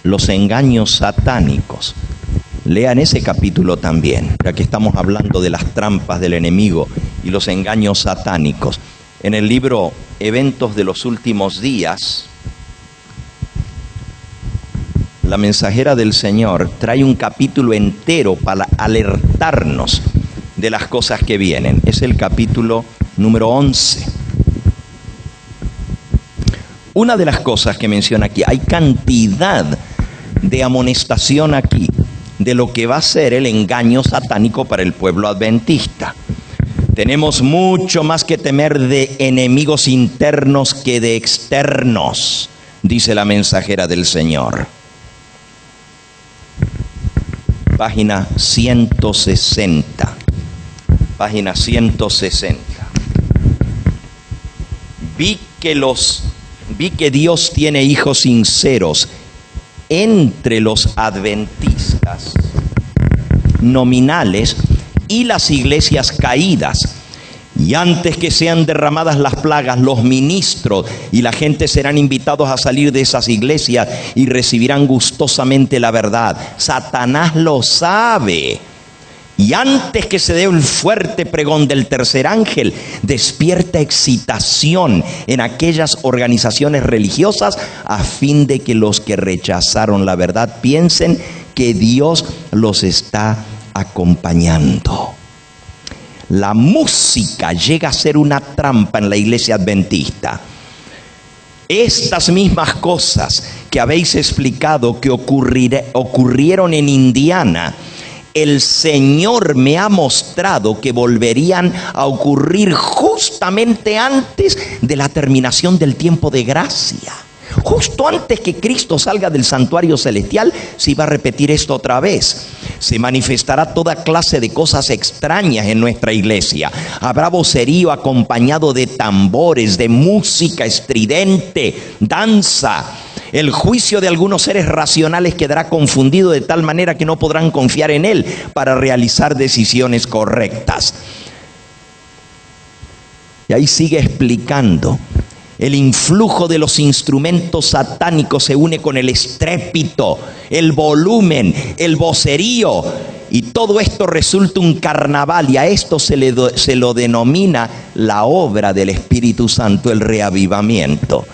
Speaker 1: Los engaños satánicos. Lean ese capítulo también, ya que estamos hablando de las trampas del enemigo y los engaños satánicos. En el libro Eventos de los Últimos Días, la mensajera del Señor trae un capítulo entero para alertarnos de las cosas que vienen. Es el capítulo número 11. Una de las cosas que menciona aquí, hay cantidad de amonestación aquí de lo que va a ser el engaño satánico para el pueblo adventista. Tenemos mucho más que temer de enemigos internos que de externos, dice la mensajera del Señor. Página 160. Página 160. Vi que Dios tiene hijos sinceros entre los adventistas nominales y las iglesias caídas. Y antes que sean derramadas las plagas, los ministros y la gente serán invitados a salir de esas iglesias y recibirán gustosamente la verdad. Satanás lo sabe. Y antes que se dé el fuerte pregón del tercer ángel, despierta excitación en aquellas organizaciones religiosas a fin de que los que rechazaron la verdad piensen que Dios los está acompañando. La música llega a ser una trampa en la iglesia adventista. Estas mismas cosas que habéis explicado que ocurrieron en Indiana, el Señor me ha mostrado que volverían a ocurrir justamente antes de la terminación del tiempo de gracia. Justo antes que Cristo salga del santuario celestial, se va a repetir esto otra vez. Se manifestará toda clase de cosas extrañas en nuestra iglesia. Habrá vocerío acompañado de tambores, de música estridente, danza. El juicio de algunos seres racionales quedará confundido de tal manera que no podrán confiar en él para realizar decisiones correctas. Y ahí sigue explicando. El influjo de los instrumentos satánicos se une con el estrépito, el volumen, el vocerío, y todo esto resulta un carnaval, y a esto se lo denomina la obra del Espíritu Santo, el reavivamiento.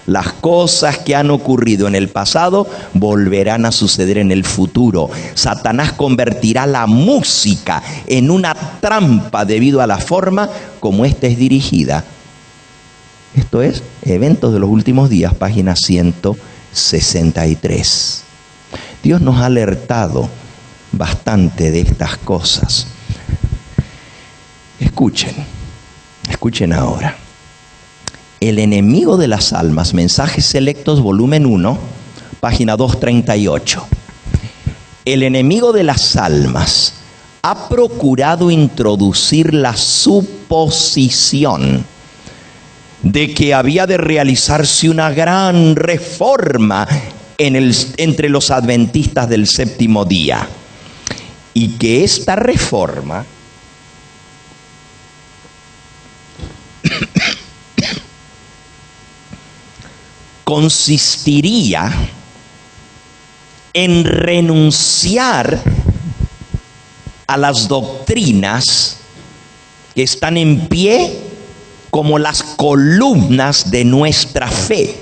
Speaker 1: Las cosas que han ocurrido en el pasado volverán a suceder en el futuro. Satanás convertirá la música en una trampa debido a la forma como ésta es dirigida. Esto es Eventos de los Últimos Días, página 163. Dios nos ha alertado bastante de estas cosas. Escuchen ahora. El enemigo de las almas, Mensajes Selectos, volumen 1, página 238. El enemigo de las almas ha procurado introducir la suposición de que había de realizarse una gran reforma entre los adventistas del séptimo día, y que esta reforma consistiría en renunciar a las doctrinas que están en pie como las columnas de nuestra fe,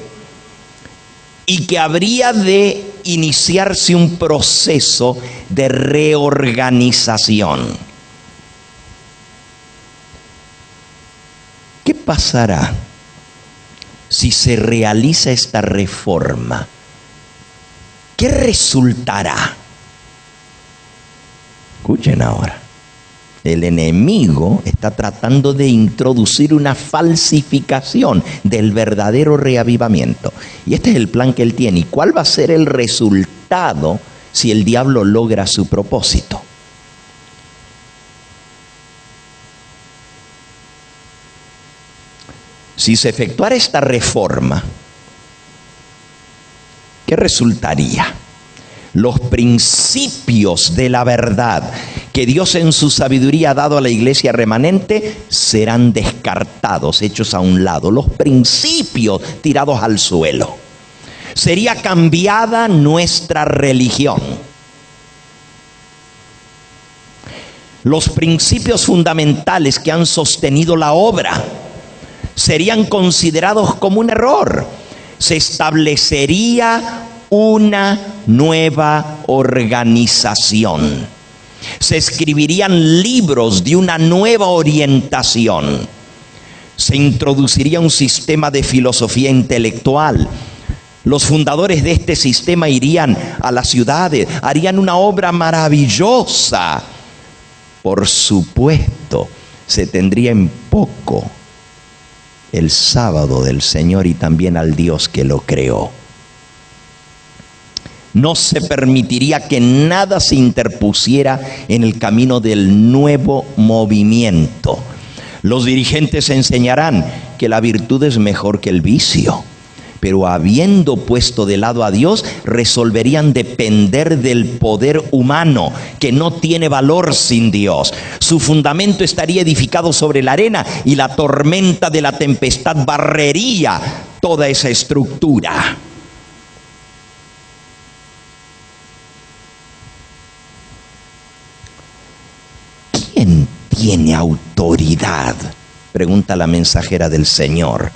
Speaker 1: y que habría de iniciarse un proceso de reorganización. ¿Qué pasará si se realiza esta reforma? ¿Qué resultará? Escuchen ahora. El enemigo está tratando de introducir una falsificación del verdadero reavivamiento. Y este es el plan que él tiene. ¿Y cuál va a ser el resultado si el diablo logra su propósito? Si se efectuara esta reforma, ¿qué resultaría? Los principios de la verdad que Dios en su sabiduría ha dado a la iglesia remanente serán descartados, hechos a un lado. Los principios tirados al suelo. Sería cambiada nuestra religión. Los principios fundamentales que han sostenido la obra serían considerados como un error. Se establecería una nueva organización. Se escribirían libros de una nueva orientación. Se introduciría un sistema de filosofía intelectual. Los fundadores de este sistema irían a las ciudades, harían una obra maravillosa. Por supuesto, se tendría en poco el sábado del Señor y también al Dios que lo creó. No se permitiría que nada se interpusiera en el camino del nuevo movimiento. Los dirigentes enseñarán que la virtud es mejor que el vicio, pero habiendo puesto de lado a Dios, resolverían depender del poder humano, que no tiene valor sin Dios. Su fundamento estaría edificado sobre la arena y la tormenta de la tempestad barrería toda esa estructura. ¿Quién tiene autoridad?, pregunta la mensajera del Señor,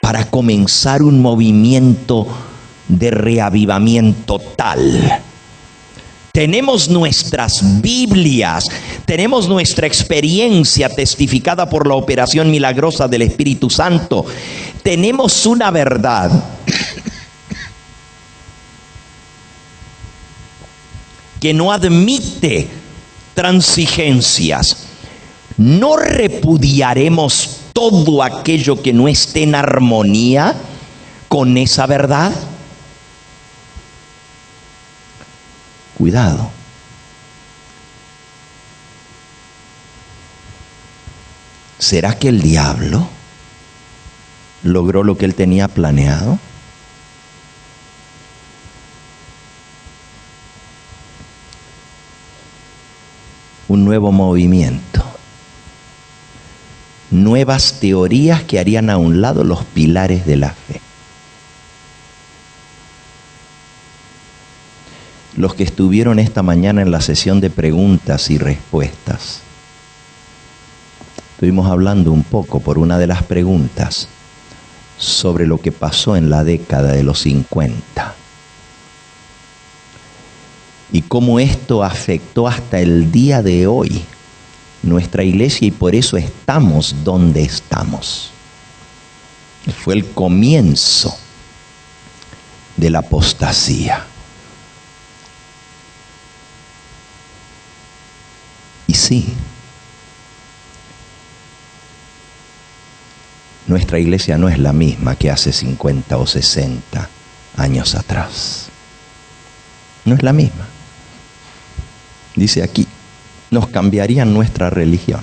Speaker 1: para comenzar un movimiento de reavivamiento tal. Tenemos nuestras Biblias, tenemos nuestra experiencia testificada por la operación milagrosa del Espíritu Santo. Tenemos una verdad que no admite transigencias. No repudiaremos todo aquello que no esté en armonía con esa verdad. Cuidado. ¿Será que el diablo logró lo que él tenía planeado? Un nuevo movimiento. Nuevas teorías que harían a un lado los pilares de la fe. Los que estuvieron esta mañana en la sesión de preguntas y respuestas, estuvimos hablando un poco por una de las preguntas sobre lo que pasó en la década de los 50 y cómo esto afectó hasta el día de hoy nuestra iglesia, y por eso estamos donde estamos. Fue el comienzo de la apostasía. Y sí, nuestra iglesia no es la misma que hace 50 o 60 años atrás. No es la misma. Dice aquí, nos cambiarían nuestra religión.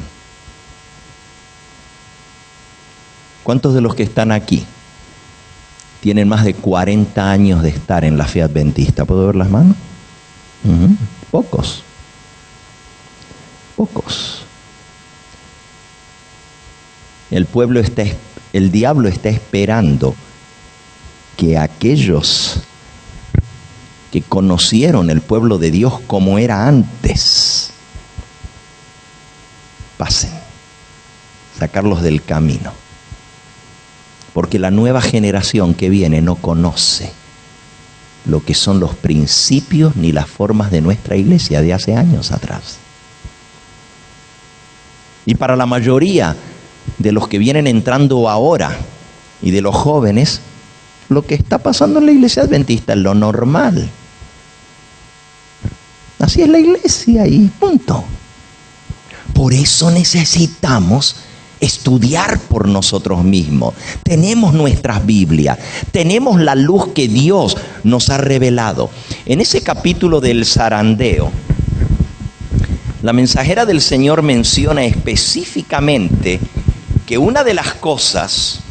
Speaker 1: ¿Cuántos de los que están aquí tienen más de 40 años de estar en la fe adventista? ¿Puedo ver las manos? Pocos. Pocos. El diablo está esperando que aquellos que conocieron el pueblo de Dios como era antes, pasen, sacarlos del camino. Porque la nueva generación que viene no conoce lo que son los principios ni las formas de nuestra iglesia de hace años atrás. Y para la mayoría de los que vienen entrando ahora y de los jóvenes, lo que está pasando en la iglesia adventista es lo normal. Así es la iglesia y punto. Por eso necesitamos estudiar por nosotros mismos. Tenemos nuestras Biblias, tenemos la luz que Dios nos ha revelado. En ese capítulo del zarandeo, la mensajera del Señor menciona específicamente que una de las cosas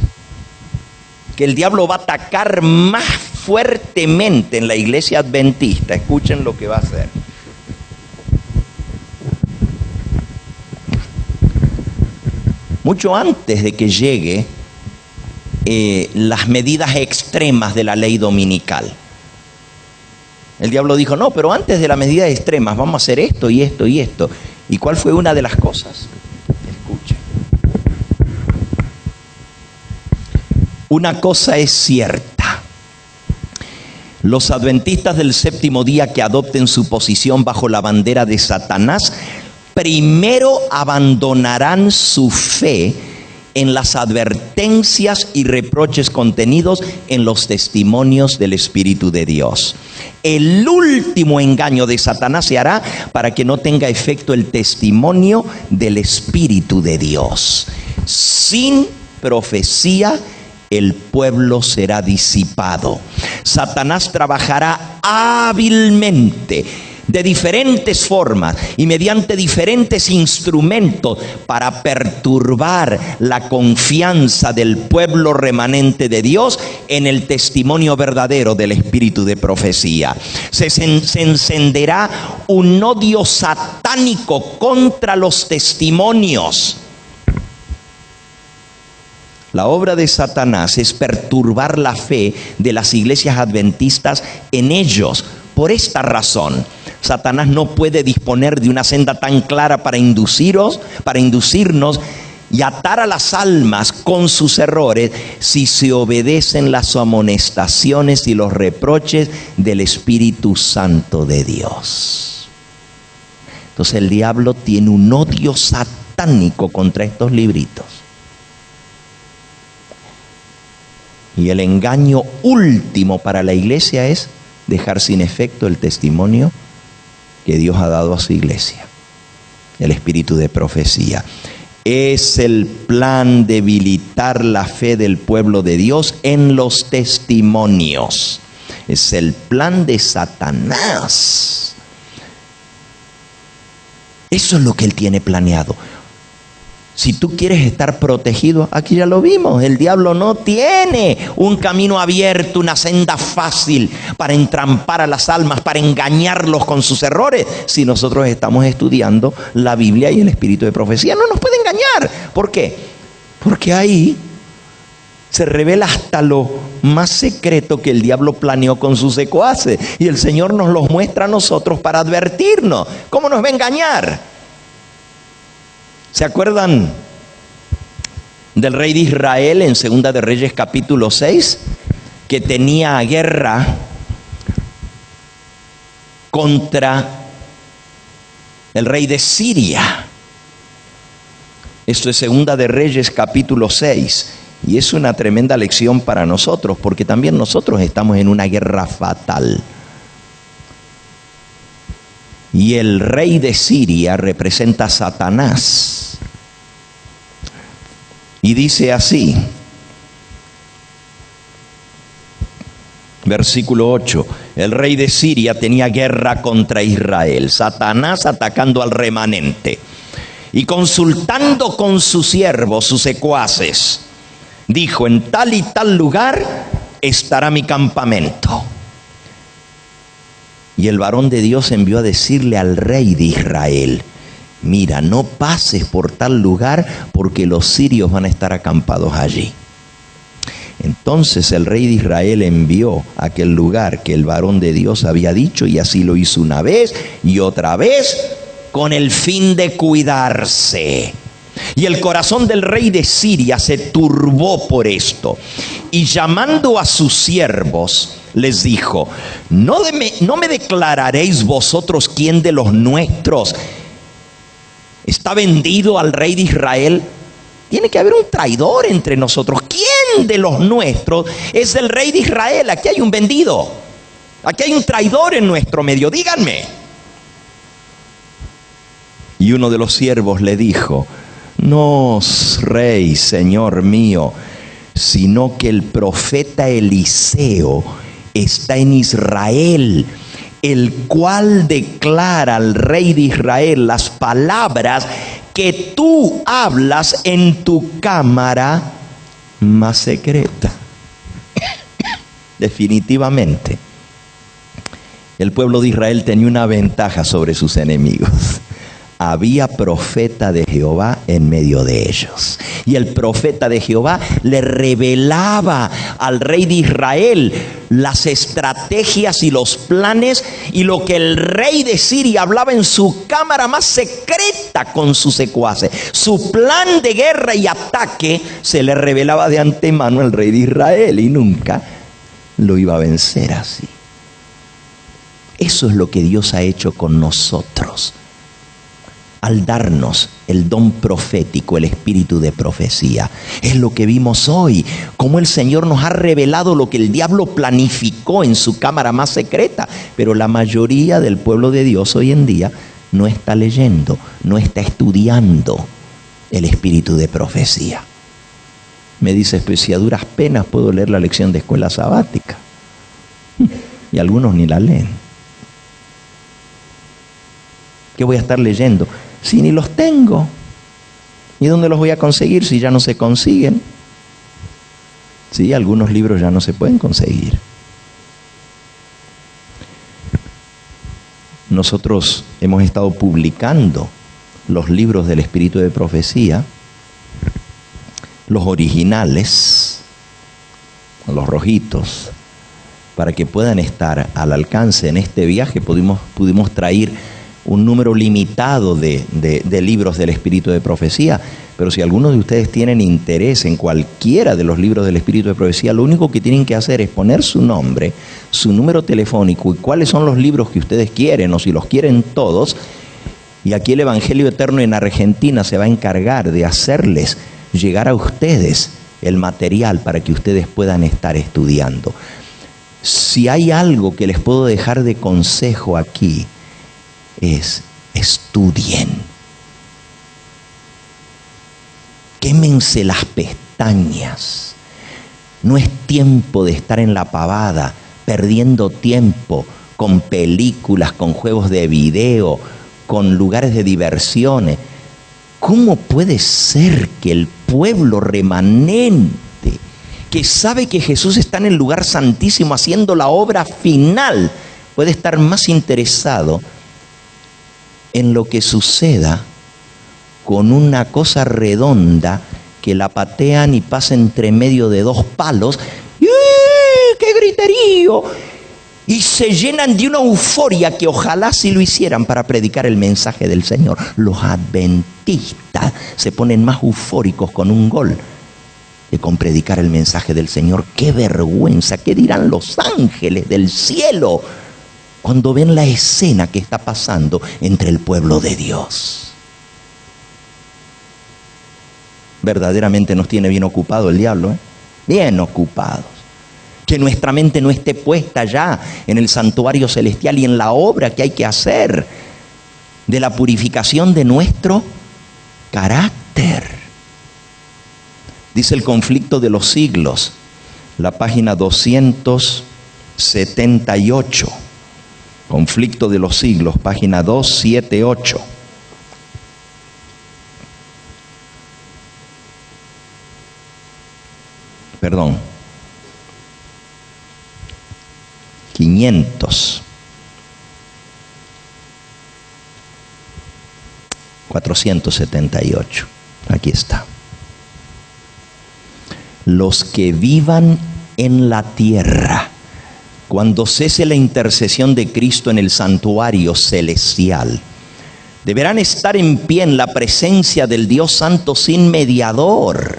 Speaker 1: que el diablo va a atacar más fuertemente en la iglesia adventista, escuchen lo que va a hacer. Mucho antes de que llegue las medidas extremas de la ley dominical. El diablo dijo, no, pero antes de las medidas extremas vamos a hacer esto y esto y esto. ¿Y cuál fue una de las cosas? Escuchen. Una cosa es cierta. Los adventistas del séptimo día que adopten su posición bajo la bandera de Satanás, primero abandonarán su fe en las advertencias y reproches contenidos en los testimonios del Espíritu de Dios. El último engaño de Satanás se hará para que no tenga efecto el testimonio del Espíritu de Dios. Sin profecía, el pueblo será disipado. Satanás trabajará hábilmente, de diferentes formas y mediante diferentes instrumentos para perturbar la confianza del pueblo remanente de Dios en el testimonio verdadero del espíritu de profecía. Se encenderá un odio satánico contra los testimonios. La obra de Satanás es perturbar la fe de las iglesias adventistas en ellos. Por esta razón, Satanás no puede disponer de una senda tan clara para inducirnos y atar a las almas con sus errores si se obedecen las amonestaciones y los reproches del Espíritu Santo de Dios. Entonces el diablo tiene un odio satánico contra estos libritos. Y el engaño último para la iglesia es dejar sin efecto el testimonio que Dios ha dado a su iglesia, el espíritu de profecía. Es el plan debilitar la fe del pueblo de Dios en los testimonios. Es el plan de Satanás. Eso es lo que él tiene planeado. Si tú quieres estar protegido, aquí ya lo vimos, el diablo no tiene un camino abierto, una senda fácil para entrampar a las almas, para engañarlos con sus errores. Si nosotros estamos estudiando la Biblia y el espíritu de profecía, no nos puede engañar. ¿Por qué? Porque ahí se revela hasta lo más secreto que el diablo planeó con sus secuaces. Y el Señor nos los muestra a nosotros para advertirnos. ¿Cómo nos va a engañar? ¿Se acuerdan del rey de Israel en Segunda de Reyes capítulo 6? Que tenía guerra contra el rey de Siria. Esto es Segunda de Reyes capítulo 6. Y es una tremenda lección para nosotros, porque también nosotros estamos en una guerra fatal. Y el rey de Siria representa a Satanás. Y dice así, versículo 8, el rey de Siria tenía guerra contra Israel, Satanás atacando al remanente. Y consultando con sus siervos, sus secuaces, dijo, en tal y tal lugar estará mi campamento. Y el varón de Dios envió a decirle al rey de Israel, mira, no pases por tal lugar porque los sirios van a estar acampados allí. Entonces el rey de Israel envió a aquel lugar que el varón de Dios había dicho, y así lo hizo una vez y otra vez, con el fin de cuidarse. Y el corazón del rey de Siria se turbó por esto, y llamando a sus siervos, les dijo: ¿No me declararéis vosotros quién de los nuestros está vendido al rey de Israel? Tiene que haber un traidor entre nosotros. ¿Quién de los nuestros es el rey de Israel? Aquí hay un vendido. Aquí hay un traidor en nuestro medio. Díganme. Y uno de los siervos le dijo: no, rey, señor mío, sino que el profeta Eliseo está en Israel, el cual declara al rey de Israel las palabras que tú hablas en tu cámara más secreta. Definitivamente, el pueblo de Israel tenía una ventaja sobre sus enemigos. Había profeta de Jehová en medio de ellos. Y el profeta de Jehová le revelaba al rey de Israel las estrategias y los planes y lo que el rey de Siria hablaba en su cámara más secreta con sus secuaces. Su plan de guerra y ataque se le revelaba de antemano al rey de Israel, y nunca lo iba a vencer así. Eso es lo que Dios ha hecho con nosotros al darnos el don profético, el espíritu de profecía. Es lo que vimos hoy, cómo el Señor nos ha revelado lo que el diablo planificó en su cámara más secreta. Pero la mayoría del pueblo de Dios hoy en día no está leyendo, no está estudiando el espíritu de profecía. Me dice: pues si a duras penas puedo leer la lección de escuela sabática. Y algunos ni la leen. ¿Qué voy a estar leyendo si ni los tengo? ¿Y dónde los voy a conseguir si ya no se consiguen? Sí, algunos libros ya no se pueden conseguir. Nosotros hemos estado publicando los libros del espíritu de profecía, los originales, los rojitos, para que puedan estar al alcance. En este viaje pudimos traer un número limitado de libros del espíritu de profecía, pero si algunos de ustedes tienen interés en cualquiera de los libros del espíritu de profecía, lo único que tienen que hacer es poner su nombre, su número telefónico y cuáles son los libros que ustedes quieren, o si los quieren todos, y aquí el Evangelio Eterno en Argentina se va a encargar de hacerles llegar a ustedes el material para que ustedes puedan estar estudiando. Si hay algo que les puedo dejar de consejo aquí, es: estudien, quémense las pestañas. No es tiempo de estar en la pavada perdiendo tiempo con películas, con juegos de video, con lugares de diversiones. ¿Cómo puede ser que el pueblo remanente, que sabe que Jesús está en el lugar santísimo haciendo la obra final, puede estar más interesado en lo que suceda con una cosa redonda que la patean y pasa entre medio de dos palos? ¡Qué griterío! Y se llenan de una euforia que ojalá si lo hicieran para predicar el mensaje del Señor. Los adventistas se ponen más eufóricos con un gol que con predicar el mensaje del Señor. ¡Qué vergüenza! ¿Qué dirán los ángeles del cielo cuando ven la escena que está pasando entre el pueblo de Dios? Verdaderamente nos tiene bien ocupado el diablo, bien ocupados. Que nuestra mente no esté puesta ya en el santuario celestial y en la obra que hay que hacer de la purificación de nuestro carácter. Dice el Conflicto de los Siglos, la página 278. Conflicto de los Siglos, página 278. Perdón. 500. 478. Aquí está. los que vivan en la tierra, cuando cese la intercesión de Cristo en el santuario celestial, deberán estar en pie en la presencia del Dios Santo sin mediador.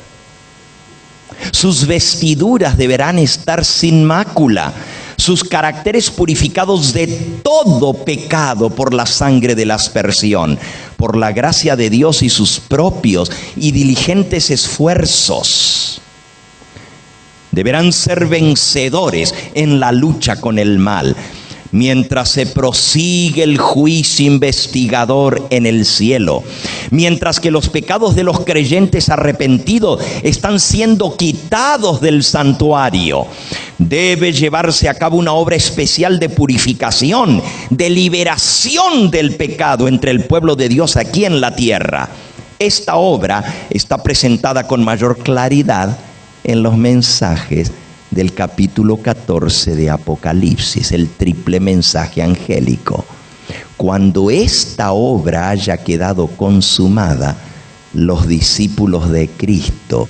Speaker 1: Sus vestiduras deberán estar sin mácula, sus caracteres purificados de todo pecado por la sangre de la aspersión, por la gracia de Dios y sus propios y diligentes esfuerzos. Deberán ser vencedores en la lucha con el mal, mientras se prosigue el juicio investigador en el cielo, mientras que los pecados de los creyentes arrepentidos están siendo quitados del santuario. Debe llevarse a cabo una obra especial de purificación, de liberación del pecado entre el pueblo de Dios aquí en la tierra. Esta obra está presentada con mayor claridad en los mensajes del capítulo 14 de Apocalipsis, el triple mensaje angélico. Cuando esta obra haya quedado consumada, los discípulos de Cristo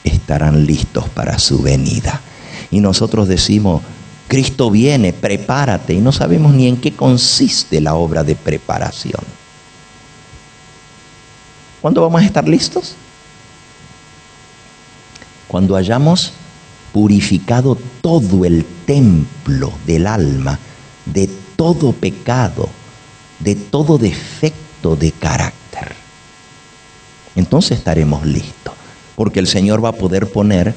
Speaker 1: estarán listos para su venida. Y nosotros decimos, Cristo viene, prepárate, y no sabemos ni en qué consiste la obra de preparación. ¿Cuándo vamos a estar listos? Cuando hayamos purificado todo el templo del alma de todo pecado, de todo defecto de carácter. Entonces estaremos listos, porque el Señor va a poder poner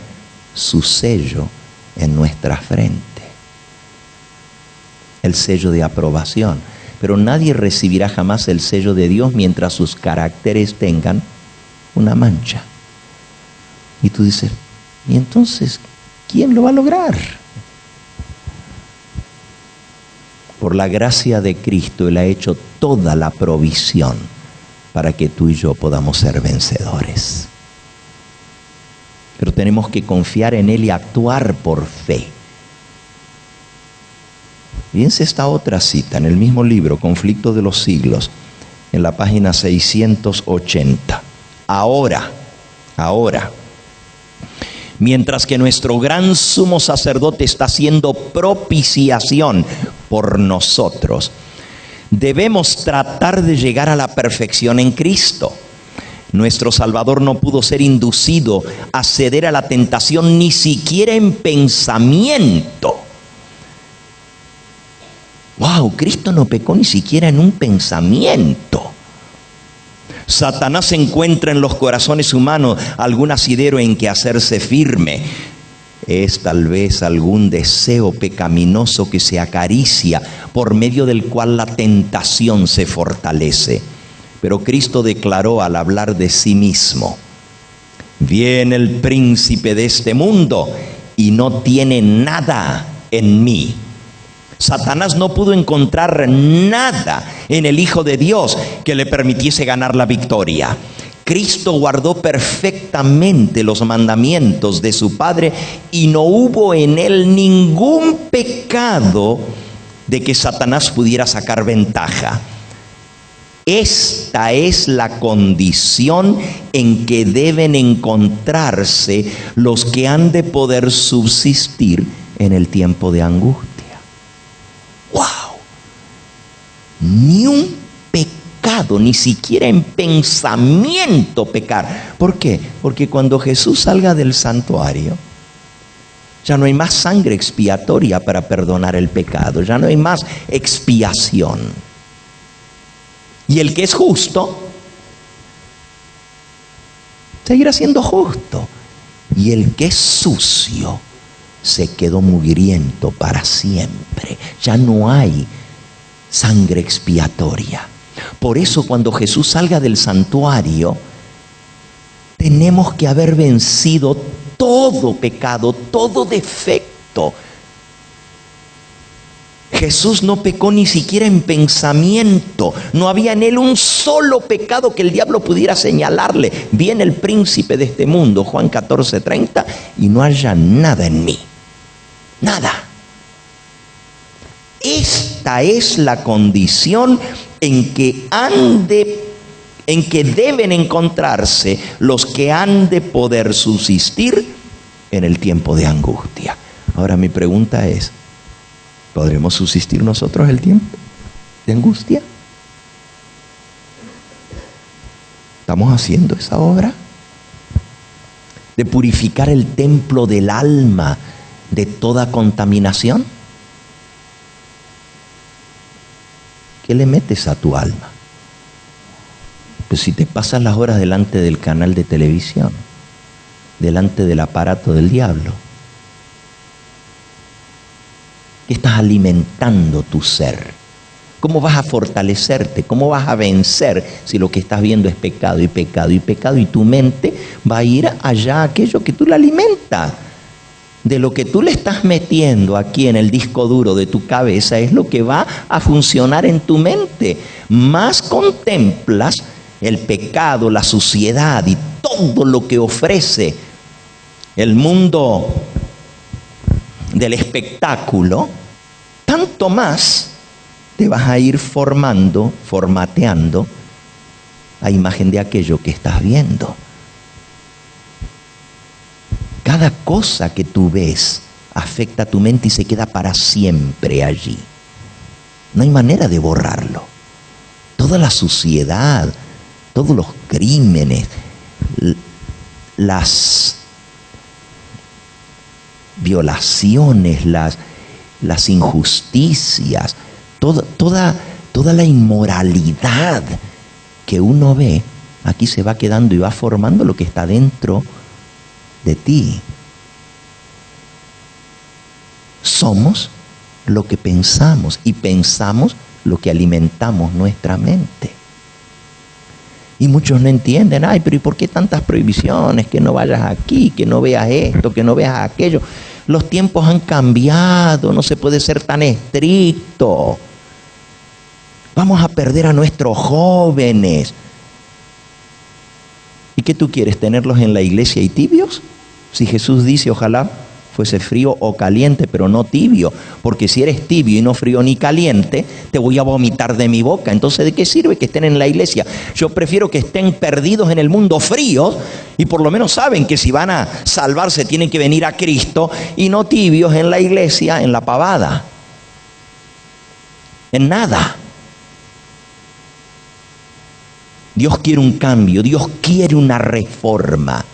Speaker 1: su sello en nuestra frente, el sello de aprobación. Pero nadie recibirá jamás el sello de Dios mientras sus caracteres tengan una mancha. Y tú dices, ¿y entonces quién lo va a lograr? Por la gracia de Cristo, Él ha hecho toda la provisión para que tú y yo podamos ser vencedores. Pero tenemos que confiar en Él y actuar por fe. Fíjense esta otra cita en el mismo libro, Conflicto de los Siglos, en la página 680. Ahora, mientras que nuestro gran sumo sacerdote está haciendo propiciación por nosotros, debemos tratar de llegar a la perfección en Cristo. Nuestro Salvador no pudo ser inducido a ceder a la tentación ni siquiera en pensamiento. ¡Wow! Cristo no pecó ni siquiera en un pensamiento. Satanás encuentra en los corazones humanos algún asidero en que hacerse firme. Es tal vez algún deseo pecaminoso que se acaricia, por medio del cual la tentación se fortalece. Pero Cristo declaró al hablar de sí mismo: viene el príncipe de este mundo y no tiene nada en mí. Satanás no pudo encontrar nada en el Hijo de Dios que le permitiese ganar la victoria. Cristo guardó perfectamente los mandamientos de su Padre y no hubo en él ningún pecado de que Satanás pudiera sacar ventaja. Esta es la condición en que deben encontrarse los que han de poder subsistir en el tiempo de angustia. ¡Wow! Ni un pecado, ni siquiera en pensamiento pecar. ¿Por qué? Porque cuando Jesús salga del santuario, ya no hay más sangre expiatoria para perdonar el pecado, ya no hay más expiación. Y el que es justo seguirá siendo justo. Y el que es sucio se quedó mugriento para siempre. Ya no hay sangre expiatoria. Por eso cuando Jesús salga del santuario, tenemos que haber vencido todo pecado, todo defecto. Jesús no pecó ni siquiera en pensamiento. No había en él un solo pecado que el diablo pudiera señalarle. Viene el príncipe de este mundo, Juan 14:30, y no haya nada en mí. Nada. Esta es la condición en que deben encontrarse los que han de poder subsistir en el tiempo de angustia. Ahora mi pregunta es, ¿podremos subsistir nosotros el tiempo de angustia? ¿Estamos haciendo esa obra? De purificar el templo del alma de toda contaminación. ¿Qué le metes a tu alma? Pues si te pasas las horas delante del canal de televisión, delante del aparato del diablo, ¿qué estás alimentando tu ser? ¿Cómo vas a fortalecerte? ¿Cómo vas a vencer si lo que estás viendo es pecado y pecado y pecado? Y tu mente va a ir allá a aquello que tú le alimentas. De lo que tú le estás metiendo aquí en el disco duro de tu cabeza es lo que va a funcionar en tu mente. Más contemplas el pecado, la suciedad y todo lo que ofrece el mundo del espectáculo, tanto más te vas a ir formateando a imagen de aquello que estás viendo. Cada cosa que tú ves afecta a tu mente y se queda para siempre allí. No hay manera de borrarlo. Toda la suciedad, todos los crímenes, las violaciones, las injusticias, toda la inmoralidad que uno ve, aquí se va quedando y va formando lo que está dentro de ti. Somos lo que pensamos y pensamos lo que alimentamos nuestra mente. Y muchos no entienden, ay, pero ¿y por qué tantas prohibiciones? Que no vayas aquí, que no veas esto, que no veas aquello. Los tiempos han cambiado, no se puede ser tan estricto. Vamos a perder a nuestros jóvenes. ¿Y qué tú quieres? ¿Tenerlos en la iglesia y tibios? Si Jesús dice, ojalá fuese frío o caliente, pero no tibio. Porque si eres tibio y no frío ni caliente, te voy a vomitar de mi boca. Entonces, ¿de qué sirve que estén en la iglesia? Yo prefiero que estén perdidos en el mundo fríos y por lo menos saben que si van a salvarse tienen que venir a Cristo, y no tibios en la iglesia, en la pavada, en nada. Dios quiere un cambio, Dios quiere una reforma.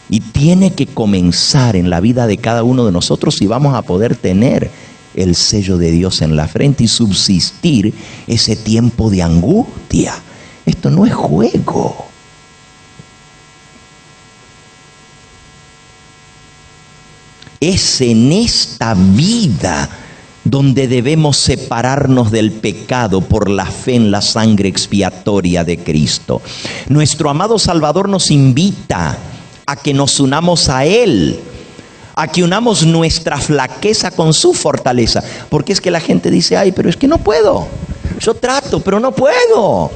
Speaker 1: Y tiene que comenzar en la vida de cada uno de nosotros si vamos a poder tener el sello de Dios en la frente y subsistir ese tiempo de angustia. Esto no es juego. Es en esta vida donde debemos separarnos del pecado por la fe en la sangre expiatoria de Cristo. Nuestro amado Salvador nos invita a que nos unamos a Él, a que unamos nuestra flaqueza con su fortaleza. Porque es que la gente dice, ay, pero es que no puedo. Yo trato, pero no puedo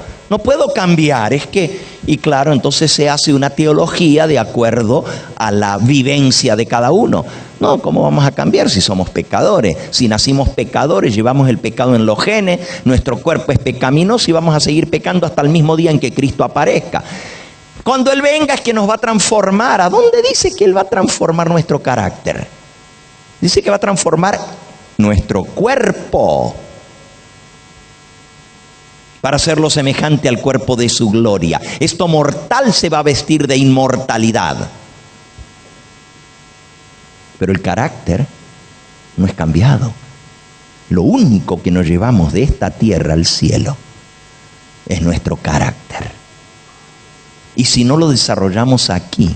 Speaker 1: cambiar. Es que, y claro, entonces se hace una teología de acuerdo a la vivencia de cada uno. No, ¿cómo vamos a cambiar si somos pecadores? Si nacimos pecadores, llevamos el pecado en los genes, nuestro cuerpo es pecaminoso y vamos a seguir pecando hasta el mismo día en que Cristo aparezca. Cuando Él venga es que nos va a transformar. ¿A dónde dice que Él va a transformar nuestro carácter? Dice que va a transformar nuestro cuerpo para hacerlo semejante al cuerpo de su gloria. Esto mortal se va a vestir de inmortalidad. Pero el carácter no es cambiado. Lo único que nos llevamos de esta tierra al cielo es nuestro carácter. Y si no lo desarrollamos aquí,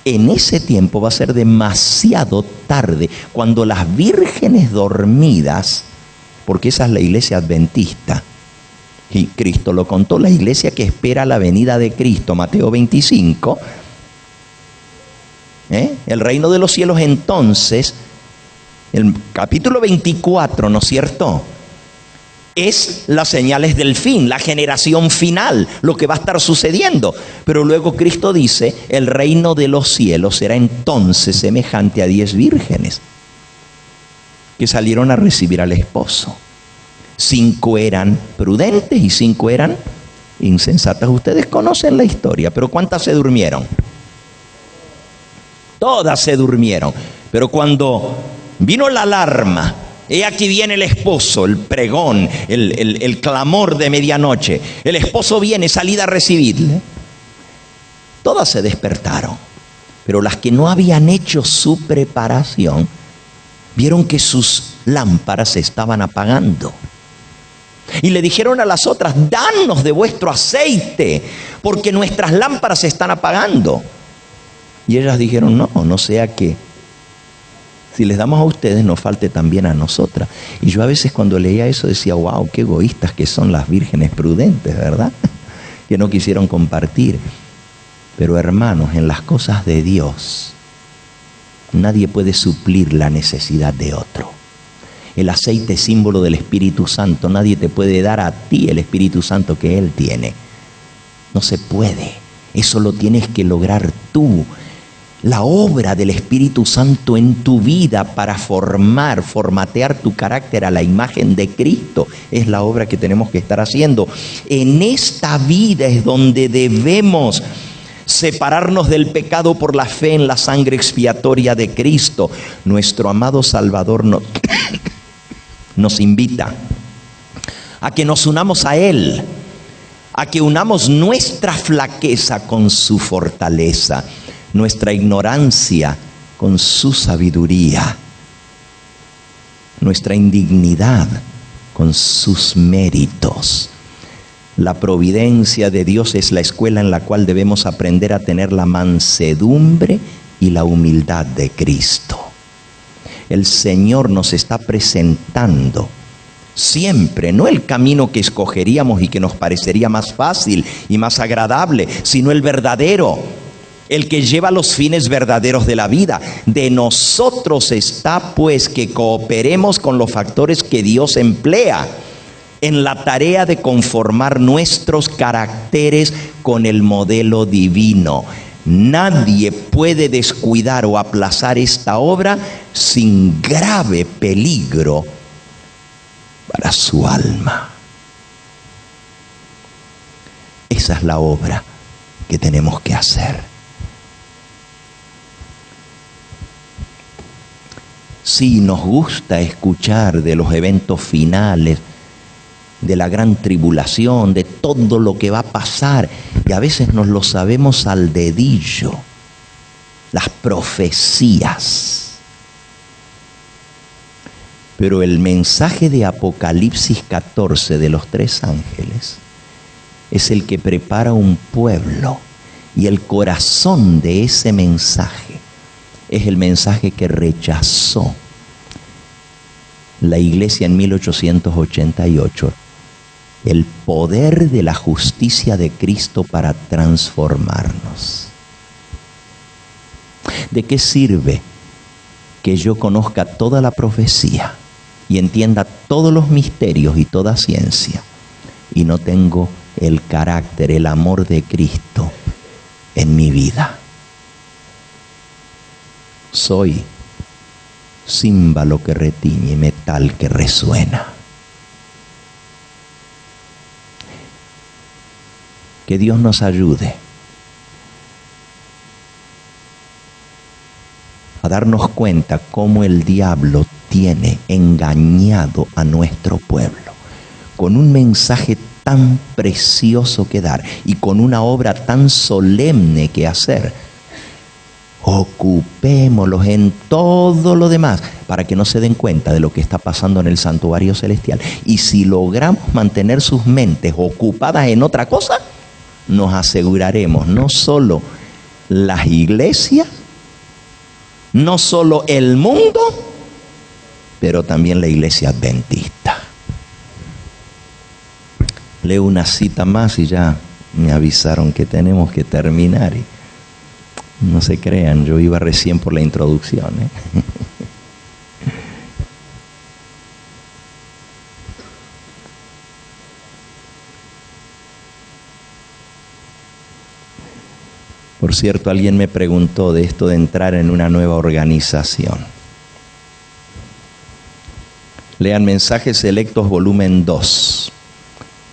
Speaker 1: en ese tiempo va a ser demasiado tarde, cuando las vírgenes dormidas, porque esa es la iglesia adventista, y Cristo lo contó, la iglesia que espera la venida de Cristo, Mateo 25, el reino de los cielos entonces, el capítulo 24, ¿no es cierto?, es las señales del fin, la generación final, lo que va a estar sucediendo. Pero luego Cristo dice, el reino de los cielos será entonces semejante a 10 vírgenes que salieron a recibir al esposo. 5 eran prudentes y 5 eran insensatas. Ustedes conocen la historia, pero ¿cuántas se durmieron? Todas se durmieron. Pero cuando vino la alarma, he aquí viene el esposo, el pregón, el clamor de medianoche. El esposo viene, salida a recibirle. Todas se despertaron. Pero las que no habían hecho su preparación, vieron que sus lámparas se estaban apagando. Y le dijeron a las otras: danos de vuestro aceite, porque nuestras lámparas se están apagando. Y ellas dijeron: no sea que si les damos a ustedes nos falte también a nosotras. Y yo a veces cuando leía eso decía: wow, qué egoístas que son las vírgenes prudentes, ¿verdad? Que no quisieron compartir. Pero hermanos, en las cosas de Dios nadie puede suplir la necesidad de otro. El aceite es símbolo del Espíritu Santo. Nadie te puede dar a ti el Espíritu Santo que Él tiene. No se puede. Eso lo tienes que lograr tú. La obra del Espíritu Santo en tu vida para formatear tu carácter a la imagen de Cristo es la obra que tenemos que estar haciendo. En esta vida es donde debemos separarnos del pecado por la fe en la sangre expiatoria de Cristo. Nuestro amado Salvador nos invita a que nos unamos a Él, a que unamos nuestra flaqueza con su fortaleza, nuestra ignorancia con su sabiduría, nuestra indignidad con sus méritos. La providencia de Dios es la escuela en la cual debemos aprender a tener la mansedumbre y la humildad de Cristo. El Señor nos está presentando siempre, no el camino que escogeríamos y que nos parecería más fácil y más agradable, sino el verdadero, el que lleva los fines verdaderos de la vida. De nosotros está pues que cooperemos con los factores que Dios emplea en la tarea de conformar nuestros caracteres con el modelo divino. Nadie puede descuidar o aplazar esta obra sin grave peligro para su alma. Esa es la obra que tenemos que hacer. Sí, nos gusta escuchar de los eventos finales, de la gran tribulación, de todo lo que va a pasar, y a veces nos lo sabemos al dedillo, las profecías. Pero el mensaje de Apocalipsis 14 de los 3 ángeles es el que prepara un pueblo, y el corazón de ese mensaje es el mensaje que rechazó la iglesia en 1888. El poder de la justicia de Cristo para transformarnos. ¿De qué sirve que yo conozca toda la profecía y entienda todos los misterios y toda ciencia y no tengo el carácter, el amor de Cristo en mi vida? Soy címbalo que retiñe, metal que resuena. Que Dios nos ayude a darnos cuenta cómo el diablo tiene engañado a nuestro pueblo con un mensaje tan precioso que dar y con una obra tan solemne que hacer. Ocupémoslos en todo lo demás para que no se den cuenta de lo que está pasando en el santuario celestial. Y si logramos mantener sus mentes ocupadas en otra cosa, nos aseguraremos no solo las iglesias, no solo el mundo, pero también la iglesia adventista. Leo una cita más y ya me avisaron que tenemos que terminar. Y no se crean, yo iba recién por la introducción, Por cierto, alguien me preguntó de esto de entrar en una nueva organización. Lean Mensajes Selectos, volumen 2,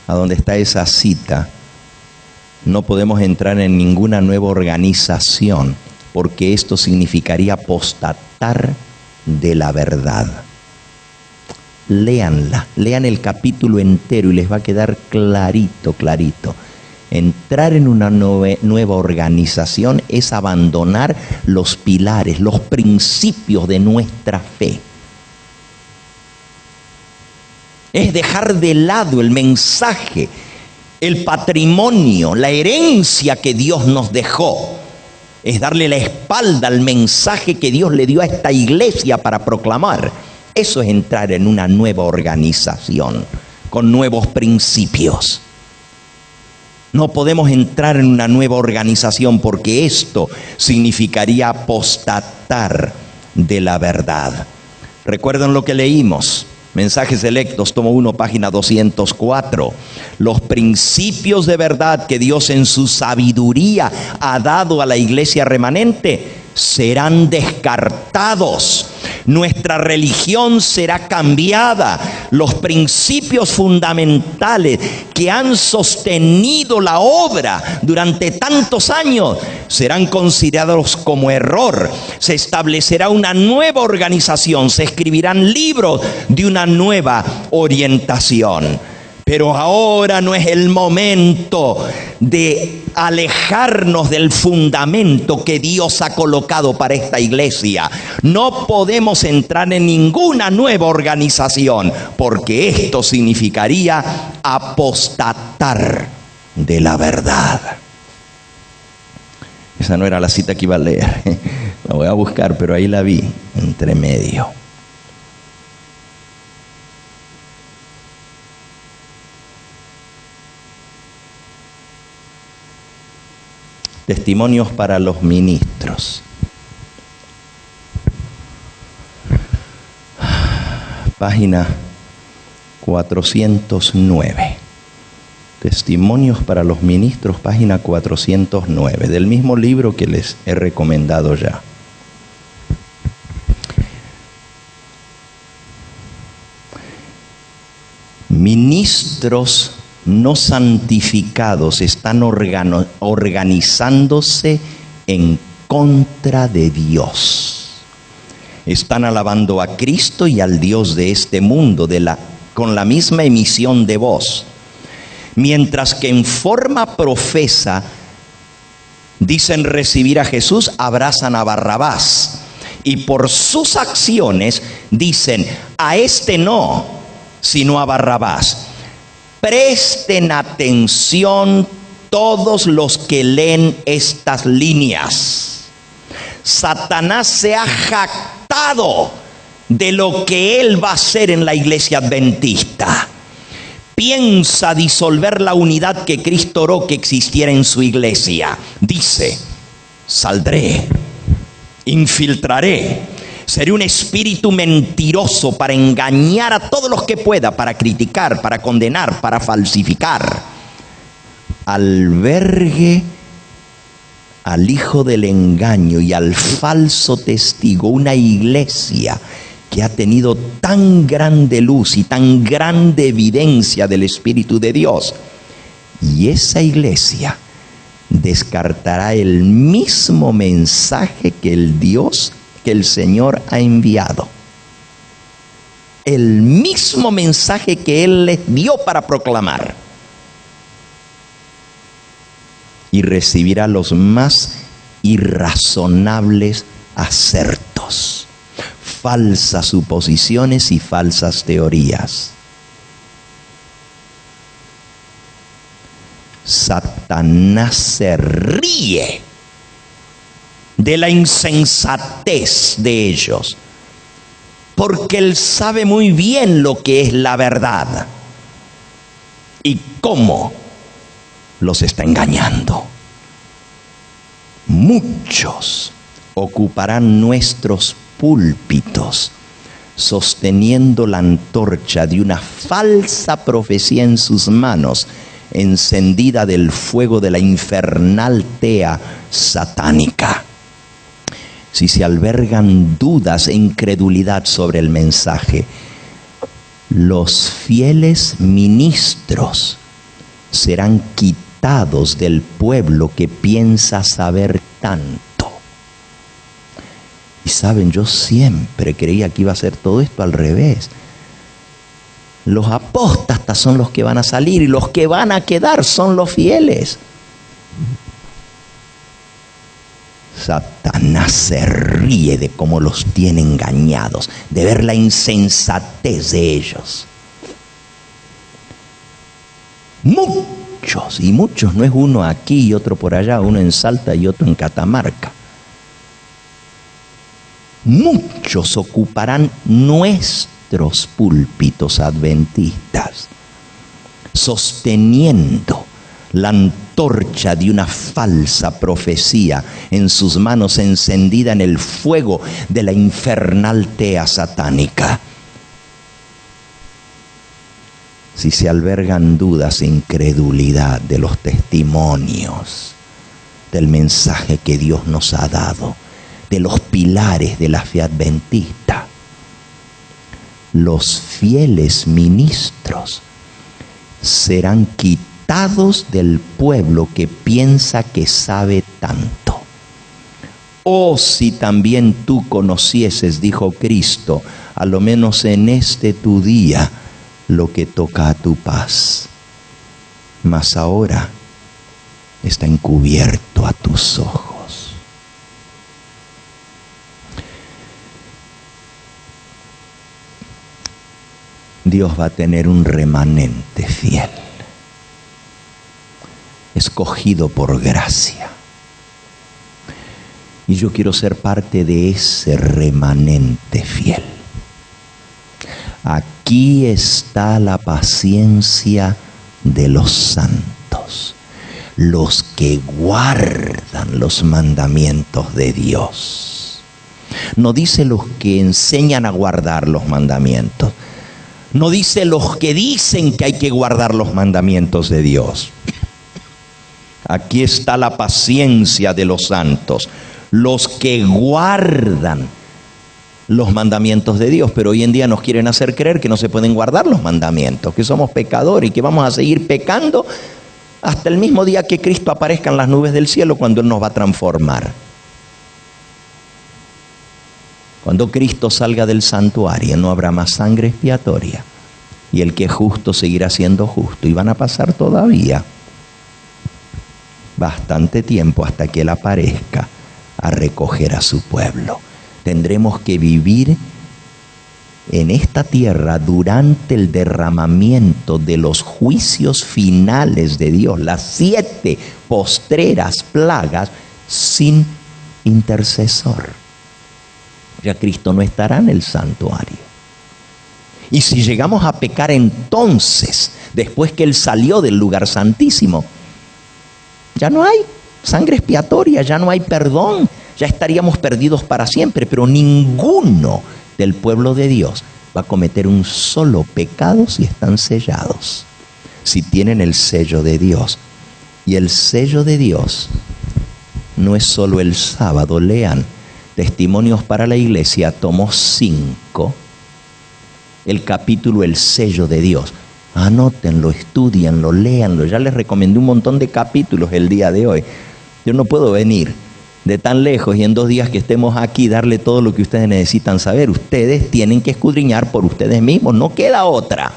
Speaker 1: a donde está esa cita. No podemos entrar en ninguna nueva organización porque esto significaría apostatar de la verdad. Léanla, lean el capítulo entero y les va a quedar clarito, clarito. Entrar en una nueva organización es abandonar los pilares, los principios de nuestra fe. Es dejar de lado el mensaje, el patrimonio, la herencia que Dios nos dejó. Es darle la espalda al mensaje que Dios le dio a esta iglesia para proclamar. Eso es entrar en una nueva organización, con nuevos principios. No podemos entrar en una nueva organización porque esto significaría apostatar de la verdad. ¿Recuerdan lo que leímos? Mensajes Selectos, tomo 1, página 204. Los principios de verdad que Dios en su sabiduría ha dado a la iglesia remanente serán descartados. Nuestra religión será cambiada. Los principios fundamentales que han sostenido la obra durante tantos años serán considerados como error. Se establecerá una nueva organización, se escribirán libros de una nueva orientación. Pero ahora no es el momento de alejarnos del fundamento que Dios ha colocado para esta iglesia. No podemos entrar en ninguna nueva organización, porque esto significaría apostatar de la verdad. Esa no era la cita que iba a leer. La voy a buscar, pero ahí la vi, entre medio. Testimonios para los ministros. Página 409. Testimonios para los ministros, página 409, del mismo libro que les he recomendado ya. Ministros no santificados están organizándose en contra de Dios. Están alabando a Cristo y al Dios de este mundo con la misma emisión de voz. Mientras que en forma profesa dicen recibir a Jesús, abrazan a Barrabás. Y por sus acciones dicen, a este no, sino a Barrabás. Presten atención todos los que leen estas líneas. Satanás se ha jactado de lo que él va a hacer en la iglesia adventista. Piensa disolver la unidad que Cristo oró que existiera en su iglesia. Dice, saldré, infiltraré. Seré un espíritu mentiroso para engañar a todos los que pueda, para criticar, para condenar, para falsificar. Albergue al hijo del engaño y al falso testigo, una iglesia que ha tenido tan grande luz y tan grande evidencia del Espíritu de Dios. Y esa iglesia descartará el mismo mensaje que el Señor ha enviado. El mismo mensaje que Él les dio para proclamar. Y recibirá los más irrazonables acertos, falsas suposiciones y falsas teorías. Satanás se ríe de la insensatez de ellos, porque él sabe muy bien lo que es la verdad y cómo los está engañando. Muchos ocuparán nuestros púlpitos sosteniendo la antorcha de una falsa profecía en sus manos, encendida del fuego de la infernal tea satánica. Si se albergan dudas e incredulidad sobre el mensaje, los fieles ministros serán quitados del pueblo que piensa saber tanto. Y saben, yo siempre creía que iba a ser todo esto al revés. Los apóstatas son los que van a salir y los que van a quedar son los fieles. Satanás se ríe de cómo los tiene engañados, de ver la insensatez de ellos. Muchos, y muchos, no es uno aquí y otro por allá, uno en Salta y otro en Catamarca. Muchos ocuparán nuestros púlpitos adventistas, sosteniendo la antorcha de una falsa profecía en sus manos, encendida en el fuego de la infernal tea satánica. Si se albergan dudas e incredulidad de los testimonios, del mensaje que Dios nos ha dado, de los pilares de la fe adventista, los fieles ministros serán quitados del pueblo que piensa que sabe tanto. Oh, si también tú conocieses, dijo Cristo, a lo menos en este tu día, lo que toca a tu paz. Mas ahora está encubierto a tus ojos. Dios va a tener un remanente fiel, escogido por gracia. Y yo quiero ser parte de ese remanente fiel. Aquí está la paciencia de los santos, los que guardan los mandamientos de Dios. No dice los que enseñan a guardar los mandamientos. No dice los que dicen que hay que guardar los mandamientos de Dios. Aquí está la paciencia de los santos, los que guardan los mandamientos de Dios. Pero hoy en día nos quieren hacer creer que no se pueden guardar los mandamientos, que somos pecadores y que vamos a seguir pecando hasta el mismo día que Cristo aparezca en las nubes del cielo, cuando Él nos va a transformar. Cuando Cristo salga del santuario, no habrá más sangre expiatoria, y el que es justo seguirá siendo justo. Y van a pasar todavía bastante tiempo hasta que Él aparezca a recoger a su pueblo. Tendremos que vivir en esta tierra durante el derramamiento de los juicios finales de Dios, las 7 postreras plagas, sin intercesor. Ya Cristo no estará en el santuario. Y si llegamos a pecar entonces, después que Él salió del lugar santísimo, ya no hay sangre expiatoria, ya no hay perdón, ya estaríamos perdidos para siempre. Pero ninguno del pueblo de Dios va a cometer un solo pecado si están sellados, si tienen el sello de Dios. Y el sello de Dios no es solo el sábado. Lean Testimonios para la Iglesia, tomo 5, el capítulo El sello de Dios. Anótenlo, estudianlo, léanlo. Ya les recomendé un montón de capítulos el día de hoy. Yo no puedo venir de tan lejos y en 2 días que estemos aquí darle todo lo que ustedes necesitan saber. Ustedes tienen que escudriñar por ustedes mismos. No queda otra.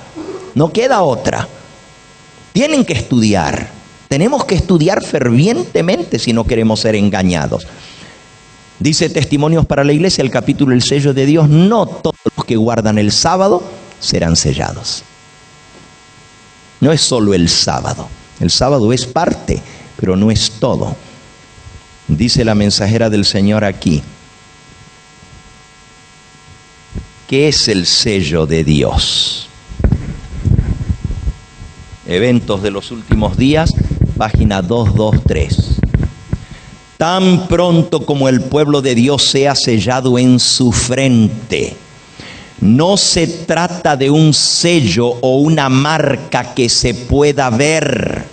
Speaker 1: No queda otra. Tienen que estudiar. Tenemos que estudiar fervientemente si no queremos ser engañados. Dice Testimonios para la Iglesia, el capítulo El sello de Dios: no todos los que guardan el sábado serán sellados. No es solo el sábado. El sábado es parte, pero no es todo. Dice la mensajera del Señor aquí: ¿qué es el sello de Dios? Eventos de los últimos días, página 223. Tan pronto como el pueblo de Dios sea sellado en su frente. No se trata de un sello o una marca que se pueda ver,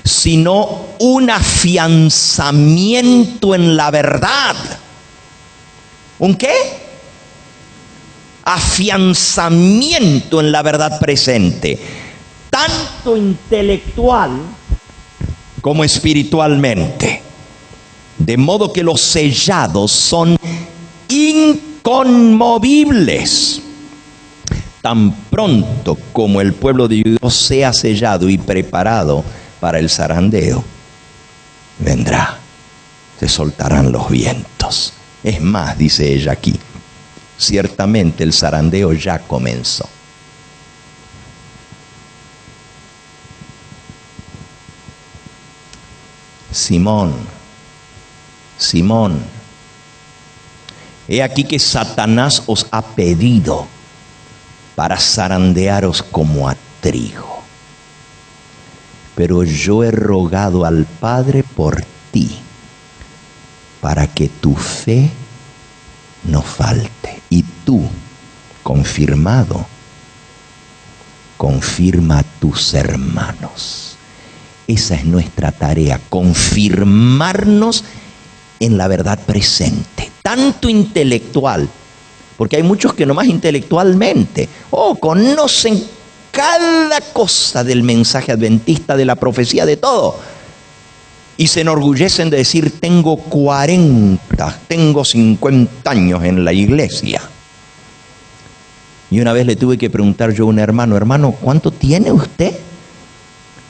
Speaker 1: sino un afianzamiento en la verdad. ¿Un qué? Afianzamiento en la verdad presente, tanto intelectual como espiritualmente. De modo que los sellados son inconmovibles. Tan pronto como el pueblo de Dios sea sellado y preparado para el zarandeo, vendrá, se soltarán los vientos. Es más, dice ella aquí, ciertamente el zarandeo ya comenzó. Simón, Simón, he aquí que Satanás os ha pedido para zarandearos como a trigo. Pero yo he rogado al Padre por ti, para que tu fe no falte. Y tú, confirmado, confirma a tus hermanos. Esa es nuestra tarea, confirmarnos en la verdad presente, tanto intelectual, porque hay muchos que nomás intelectualmente, conocen cada cosa del mensaje adventista, de la profecía, de todo, y se enorgullecen de decir: tengo 40, tengo 50 años en la iglesia. Y una vez le tuve que preguntar yo a un hermano, ¿cuánto tiene usted?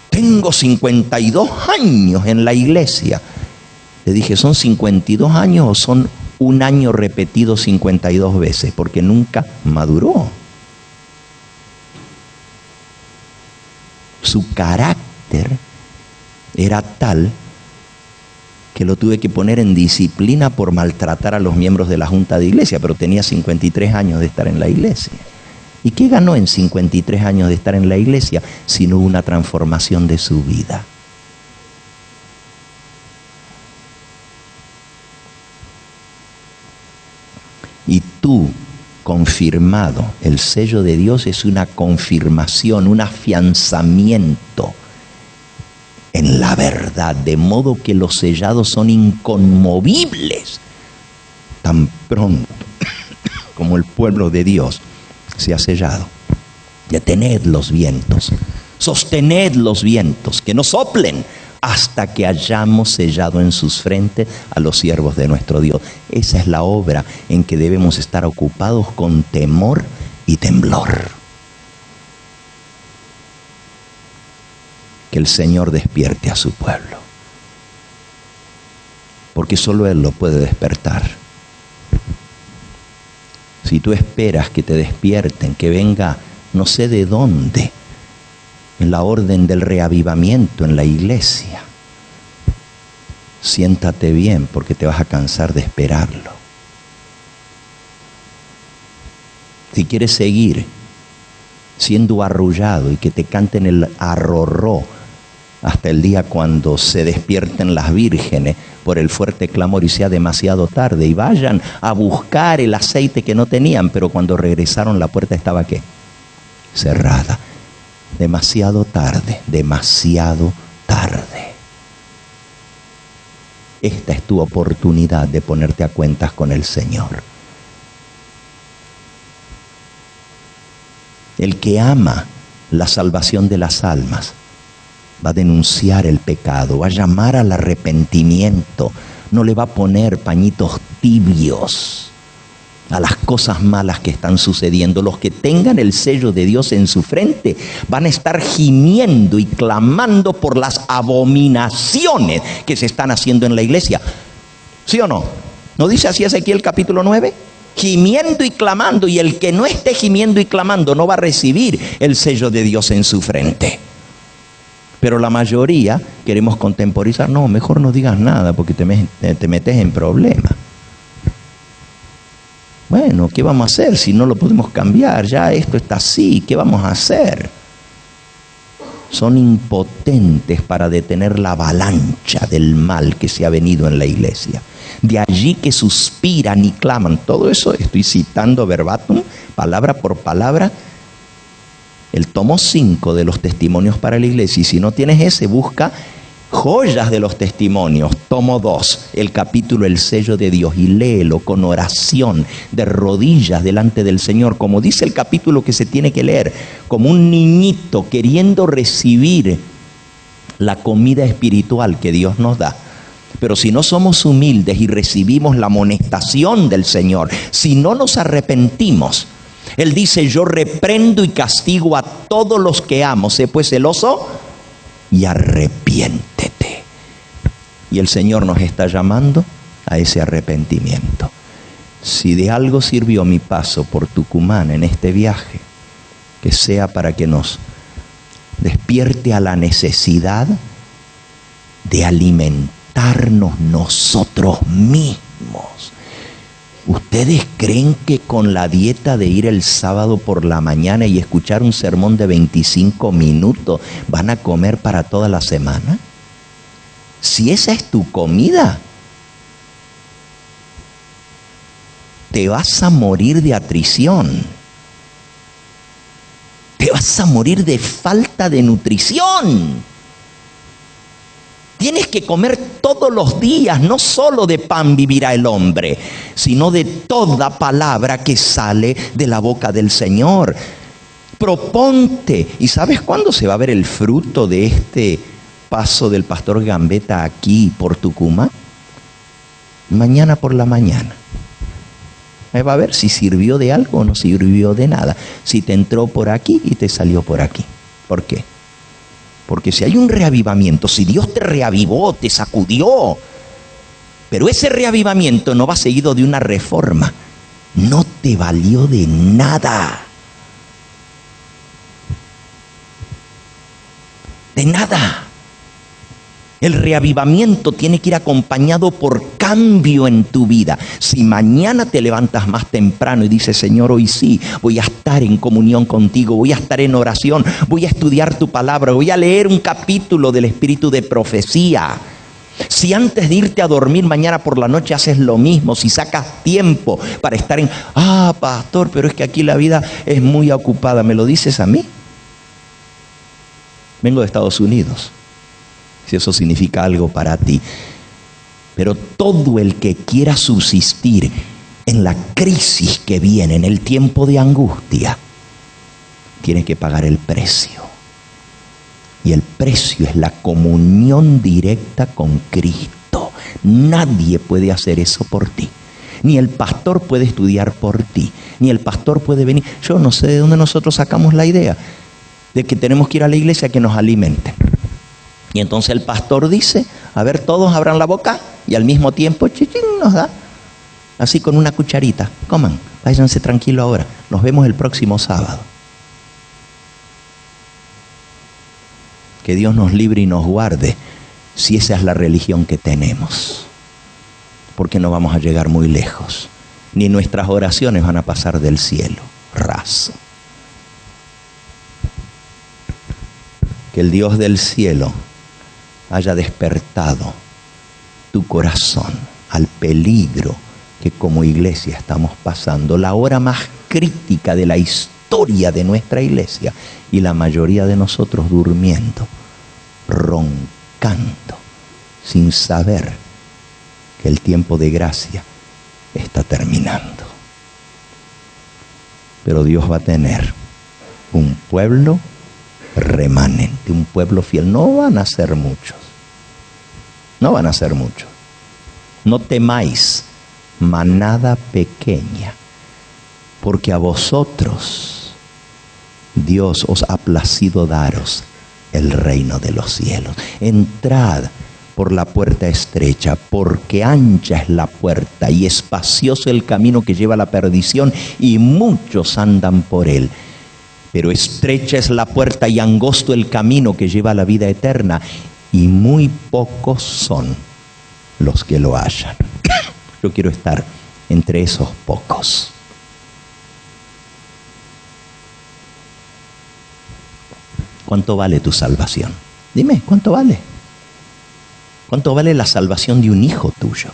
Speaker 1: Tengo 52 años en la iglesia. Le dije, ¿son 52 años o son un año repetido 52 veces? Porque nunca maduró. Su carácter era tal que lo tuve que poner en disciplina por maltratar a los miembros de la junta de iglesia, pero tenía 53 años de estar en la iglesia. ¿Y qué ganó en 53 años de estar en la iglesia si no hubo una transformación de su vida? Y tú, confirmado, el sello de Dios es una confirmación, un afianzamiento en la verdad, de modo que los sellados son inconmovibles tan pronto como el pueblo de Dios se ha sellado. Detened los vientos, sostened los vientos, que no soplen hasta que hayamos sellado en sus frentes a los siervos de nuestro Dios. Esa es la obra en que debemos estar ocupados con temor y temblor. Que el Señor despierte a su pueblo, porque solo Él lo puede despertar. Si tú esperas que te despierten, que venga no sé de dónde, en la orden del reavivamiento en la iglesia, siéntate bien, porque te vas a cansar de esperarlo. Si quieres seguir siendo arrullado y que te canten el arrorró hasta el día cuando se despierten las vírgenes por el fuerte clamor y sea demasiado tarde, y vayan a buscar el aceite que no tenían, pero cuando regresaron la puerta estaba ¿qué? Cerrada. Demasiado tarde, demasiado tarde. Esta es tu oportunidad de ponerte a cuentas con el Señor. El que ama la salvación de las almas va a denunciar el pecado, va a llamar al arrepentimiento, no le va a poner pañitos tibios a las cosas malas que están sucediendo. Los que tengan el sello de Dios en su frente van a estar gimiendo y clamando por las abominaciones que se están haciendo en la iglesia. ¿Sí o no? ¿No dice así Ezequiel capítulo 9? Gimiendo y clamando, y el que no esté gimiendo y clamando no va a recibir el sello de Dios en su frente. Pero la mayoría queremos contemporizar. No, mejor no digas nada porque te metes en problemas. Bueno, ¿qué vamos a hacer si no lo podemos cambiar? Ya esto está así, ¿qué vamos a hacer? Son impotentes para detener la avalancha del mal que se ha venido en la iglesia. De allí que suspiran y claman. Todo eso estoy citando verbatim, palabra por palabra, el tomo 5 de los testimonios para la iglesia. Y si no tienes ese, busca Joyas de los Testimonios, tomo 2, el capítulo El sello de Dios, y léelo con oración, de rodillas delante del Señor, como dice el capítulo que se tiene que leer, como un niñito queriendo recibir la comida espiritual que Dios nos da. Pero si no somos humildes y recibimos la amonestación del Señor, si no nos arrepentimos, Él dice: yo reprendo y castigo a todos los que amo. Sé pues celoso y arrepiéntete. Y el Señor nos está llamando a ese arrepentimiento. Si de algo sirvió mi paso por Tucumán en este viaje, que sea para que nos despierte a la necesidad de alimentarnos nosotros mismos. ¿Ustedes creen que con la dieta de ir el sábado por la mañana y escuchar un sermón de 25 minutos van a comer para toda la semana? Si esa es tu comida, te vas a morir de atrición. Te vas a morir de falta de nutrición. Tienes que comer todos los días, no solo de pan vivirá el hombre, sino de toda palabra que sale de la boca del Señor. Proponte. ¿Y sabes cuándo se va a ver el fruto de este paso del pastor Gambetta aquí por Tucumán? Mañana por la mañana. Va a ver si sirvió de algo o no sirvió de nada. Si te entró por aquí y te salió por aquí. ¿Por qué? Porque si hay un reavivamiento, si Dios te reavivó, te sacudió, pero ese reavivamiento no va seguido de una reforma, no te valió de nada. De nada. El reavivamiento tiene que ir acompañado por cambio en tu vida. Si mañana te levantas más temprano y dices: Señor, hoy sí, voy a estar en comunión contigo, voy a estar en oración, voy a estudiar tu palabra, voy a leer un capítulo del espíritu de profecía. Si antes de irte a dormir mañana por la noche haces lo mismo, si sacas tiempo para estar en: pastor, pero es que aquí la vida es muy ocupada. ¿Me lo dices a mí? Vengo de Estados Unidos. Si eso significa algo para ti. Pero todo el que quiera subsistir en la crisis que viene, en el tiempo de angustia, tiene que pagar el precio. Y el precio es la comunión directa con Cristo. Nadie puede hacer eso por ti. Ni el pastor puede estudiar por ti. Ni el pastor puede venir. Yo no sé de dónde nosotros sacamos la idea de que tenemos que ir a la iglesia a que nos alimente. Y entonces el pastor dice: a ver, todos abran la boca, y al mismo tiempo chichín nos da, así con una cucharita. Coman, váyanse tranquilo ahora, nos vemos el próximo sábado. Que Dios nos libre y nos guarde si esa es la religión que tenemos, porque no vamos a llegar muy lejos, ni nuestras oraciones van a pasar del cielo raso. Que el Dios del cielo haya despertado tu corazón al peligro que como iglesia estamos pasando. La hora más crítica de la historia de nuestra iglesia, y la mayoría de nosotros durmiendo, roncando, sin saber que el tiempo de gracia está terminando. Pero Dios va a tener un pueblo remanente, un pueblo fiel. No van a ser muchos. No van a ser muchos. No temáis, manada pequeña, porque a vosotros Dios os ha placido daros el reino de los cielos. Entrad por la puerta estrecha, porque ancha es la puerta y espacioso el camino que lleva a la perdición, y muchos andan por él. Pero estrecha es la puerta y angosto el camino que lleva a la vida eterna, y muy pocos son los que lo hallan. Yo quiero estar entre esos pocos. ¿Cuánto vale tu salvación? Dime, ¿cuánto vale? ¿Cuánto vale la salvación de un hijo tuyo?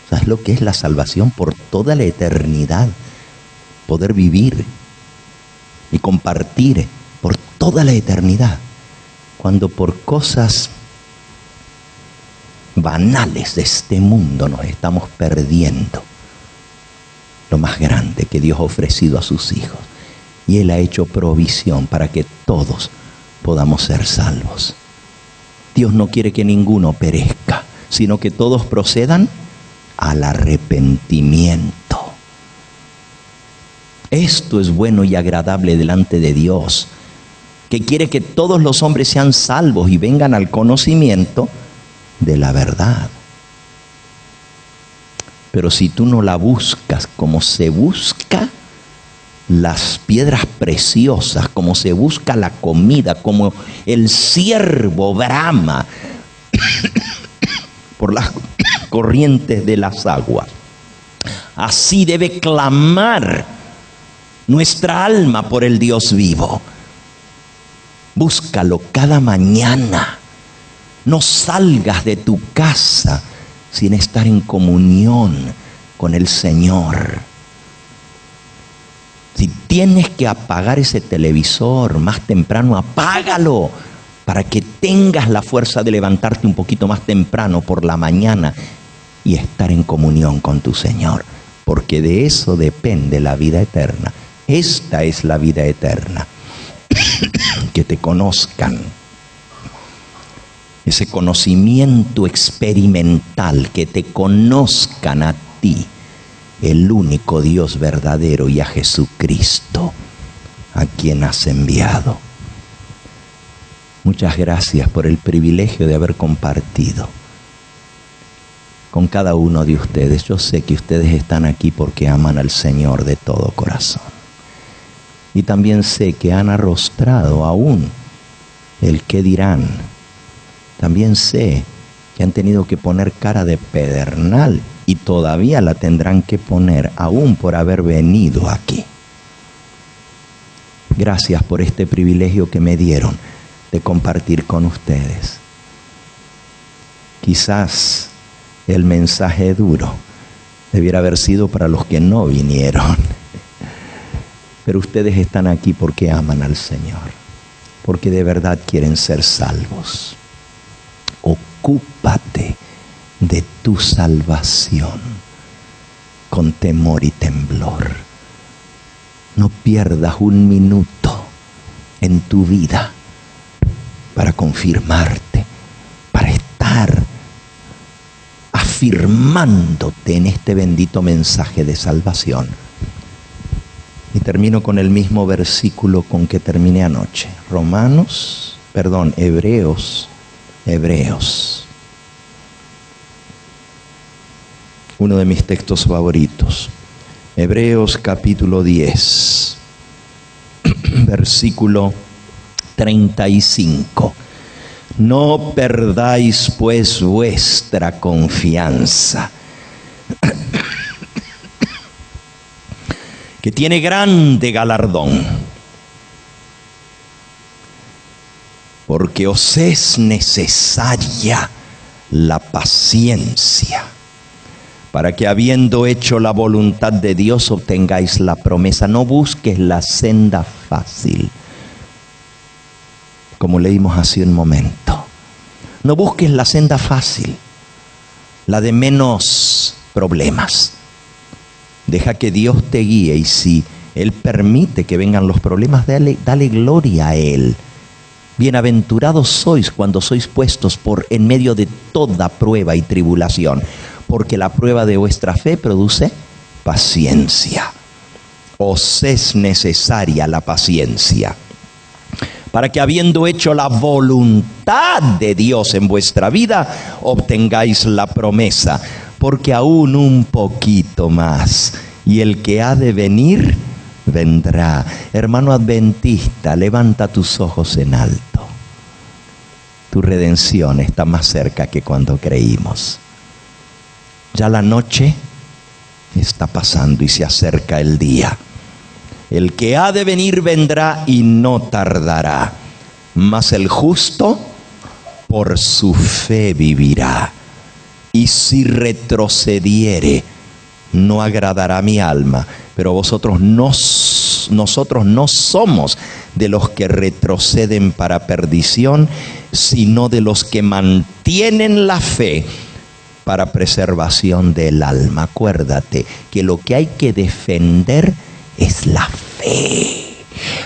Speaker 1: ¿Sabes lo que es la salvación por toda la eternidad? Poder vivir y compartir por toda la eternidad, cuando por cosas banales de este mundo nos estamos perdiendo lo más grande que Dios ha ofrecido a sus hijos. Y Él ha hecho provisión para que todos podamos ser salvos. Dios no quiere que ninguno perezca, sino que todos procedan al arrepentimiento. Esto es bueno y agradable delante de Dios, que quiere que todos los hombres sean salvos y vengan al conocimiento de la verdad. Pero si tú no la buscas como se busca las piedras preciosas, como se busca la comida, como el ciervo brama por las corrientes de las aguas, así debe clamar nuestra alma por el Dios vivo. Búscalo cada mañana. No salgas de tu casa sin estar en comunión con el Señor. Si tienes que apagar ese televisor más temprano, apágalo para que tengas la fuerza de levantarte un poquito más temprano por la mañana y estar en comunión con tu Señor, porque de eso depende la vida eterna. Esta es la vida eterna, que te conozcan. Ese conocimiento experimental, que te conozcan a ti, el único Dios verdadero, y a Jesucristo, a quien has enviado. Muchas gracias por el privilegio de haber compartido con cada uno de ustedes. Yo sé que ustedes están aquí porque aman al Señor de todo corazón. Y también sé que han arrostrado aún el qué dirán. También sé que han tenido que poner cara de pedernal y todavía la tendrán que poner aún por haber venido aquí. Gracias por este privilegio que me dieron de compartir con ustedes. Quizás el mensaje duro debiera haber sido para los que no vinieron. Pero ustedes están aquí porque aman al Señor, porque de verdad quieren ser salvos. Ocúpate de tu salvación con temor y temblor. No pierdas un minuto en tu vida para confirmarte, para estar afirmándote en este bendito mensaje de salvación. Y termino con el mismo versículo con que terminé anoche. Hebreos. Uno de mis textos favoritos. Hebreos capítulo 10, versículo 35. No perdáis pues vuestra confianza, que tiene grande galardón, porque os es necesaria la paciencia, para que habiendo hecho la voluntad de Dios obtengáis la promesa. No busques la senda fácil, como leímos hace un momento. No busques la senda fácil, la de menos problemas. Deja que Dios te guíe, y si Él permite que vengan los problemas, dale gloria a Él. Bienaventurados sois cuando sois puestos por en medio de toda prueba y tribulación, porque la prueba de vuestra fe produce paciencia. Os es necesaria la paciencia, para que habiendo hecho la voluntad de Dios en vuestra vida, obtengáis la promesa. Porque aún un poquito más, y el que ha de venir, vendrá. Hermano adventista, levanta tus ojos en alto. Tu redención está más cerca que cuando creímos. Ya la noche está pasando y se acerca el día. El que ha de venir vendrá y no tardará. Mas el justo por su fe vivirá. Y si retrocediere, no agradará mi alma. Pero nosotros no somos de los que retroceden para perdición, sino de los que mantienen la fe para preservación del alma. Acuérdate que lo que hay que defender es la fe.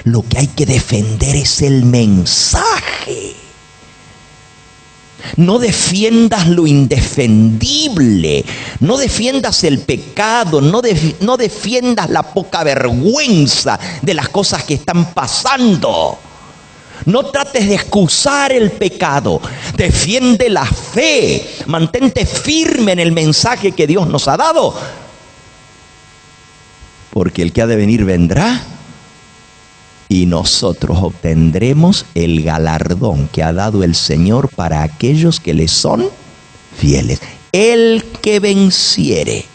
Speaker 1: Lo que hay que defender es el mensaje. No defiendas lo indefendible. No defiendas el pecado. No defiendas la poca vergüenza de las cosas que están pasando. No trates de excusar el pecado. Defiende la fe. Mantente firme en el mensaje que Dios nos ha dado. Porque el que ha de venir vendrá. Y nosotros obtendremos el galardón que ha dado el Señor para aquellos que le son fieles. El que venciere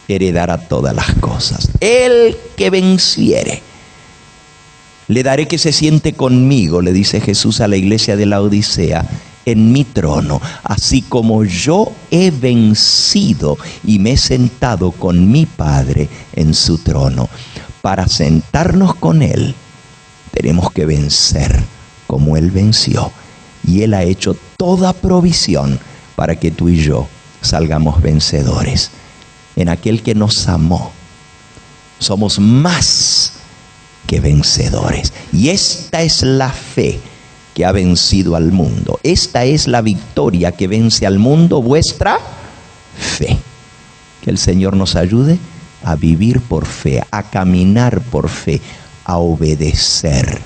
Speaker 1: heredará todas las cosas. El que venciere. Le daré que se siente conmigo, le dice Jesús a la iglesia de la Odisea, en mi trono, así como yo he vencido y me he sentado con mi Padre en su trono. Para sentarnos con Él, tenemos que vencer como Él venció. Y Él ha hecho toda provisión para que tú y yo salgamos vencedores. En aquel que nos amó, somos más que vencedores. Y esta es la fe que ha vencido al mundo. Esta es la victoria que vence al mundo, vuestra fe. Que el Señor nos ayude a vivir por fe, a caminar por fe, a obedecer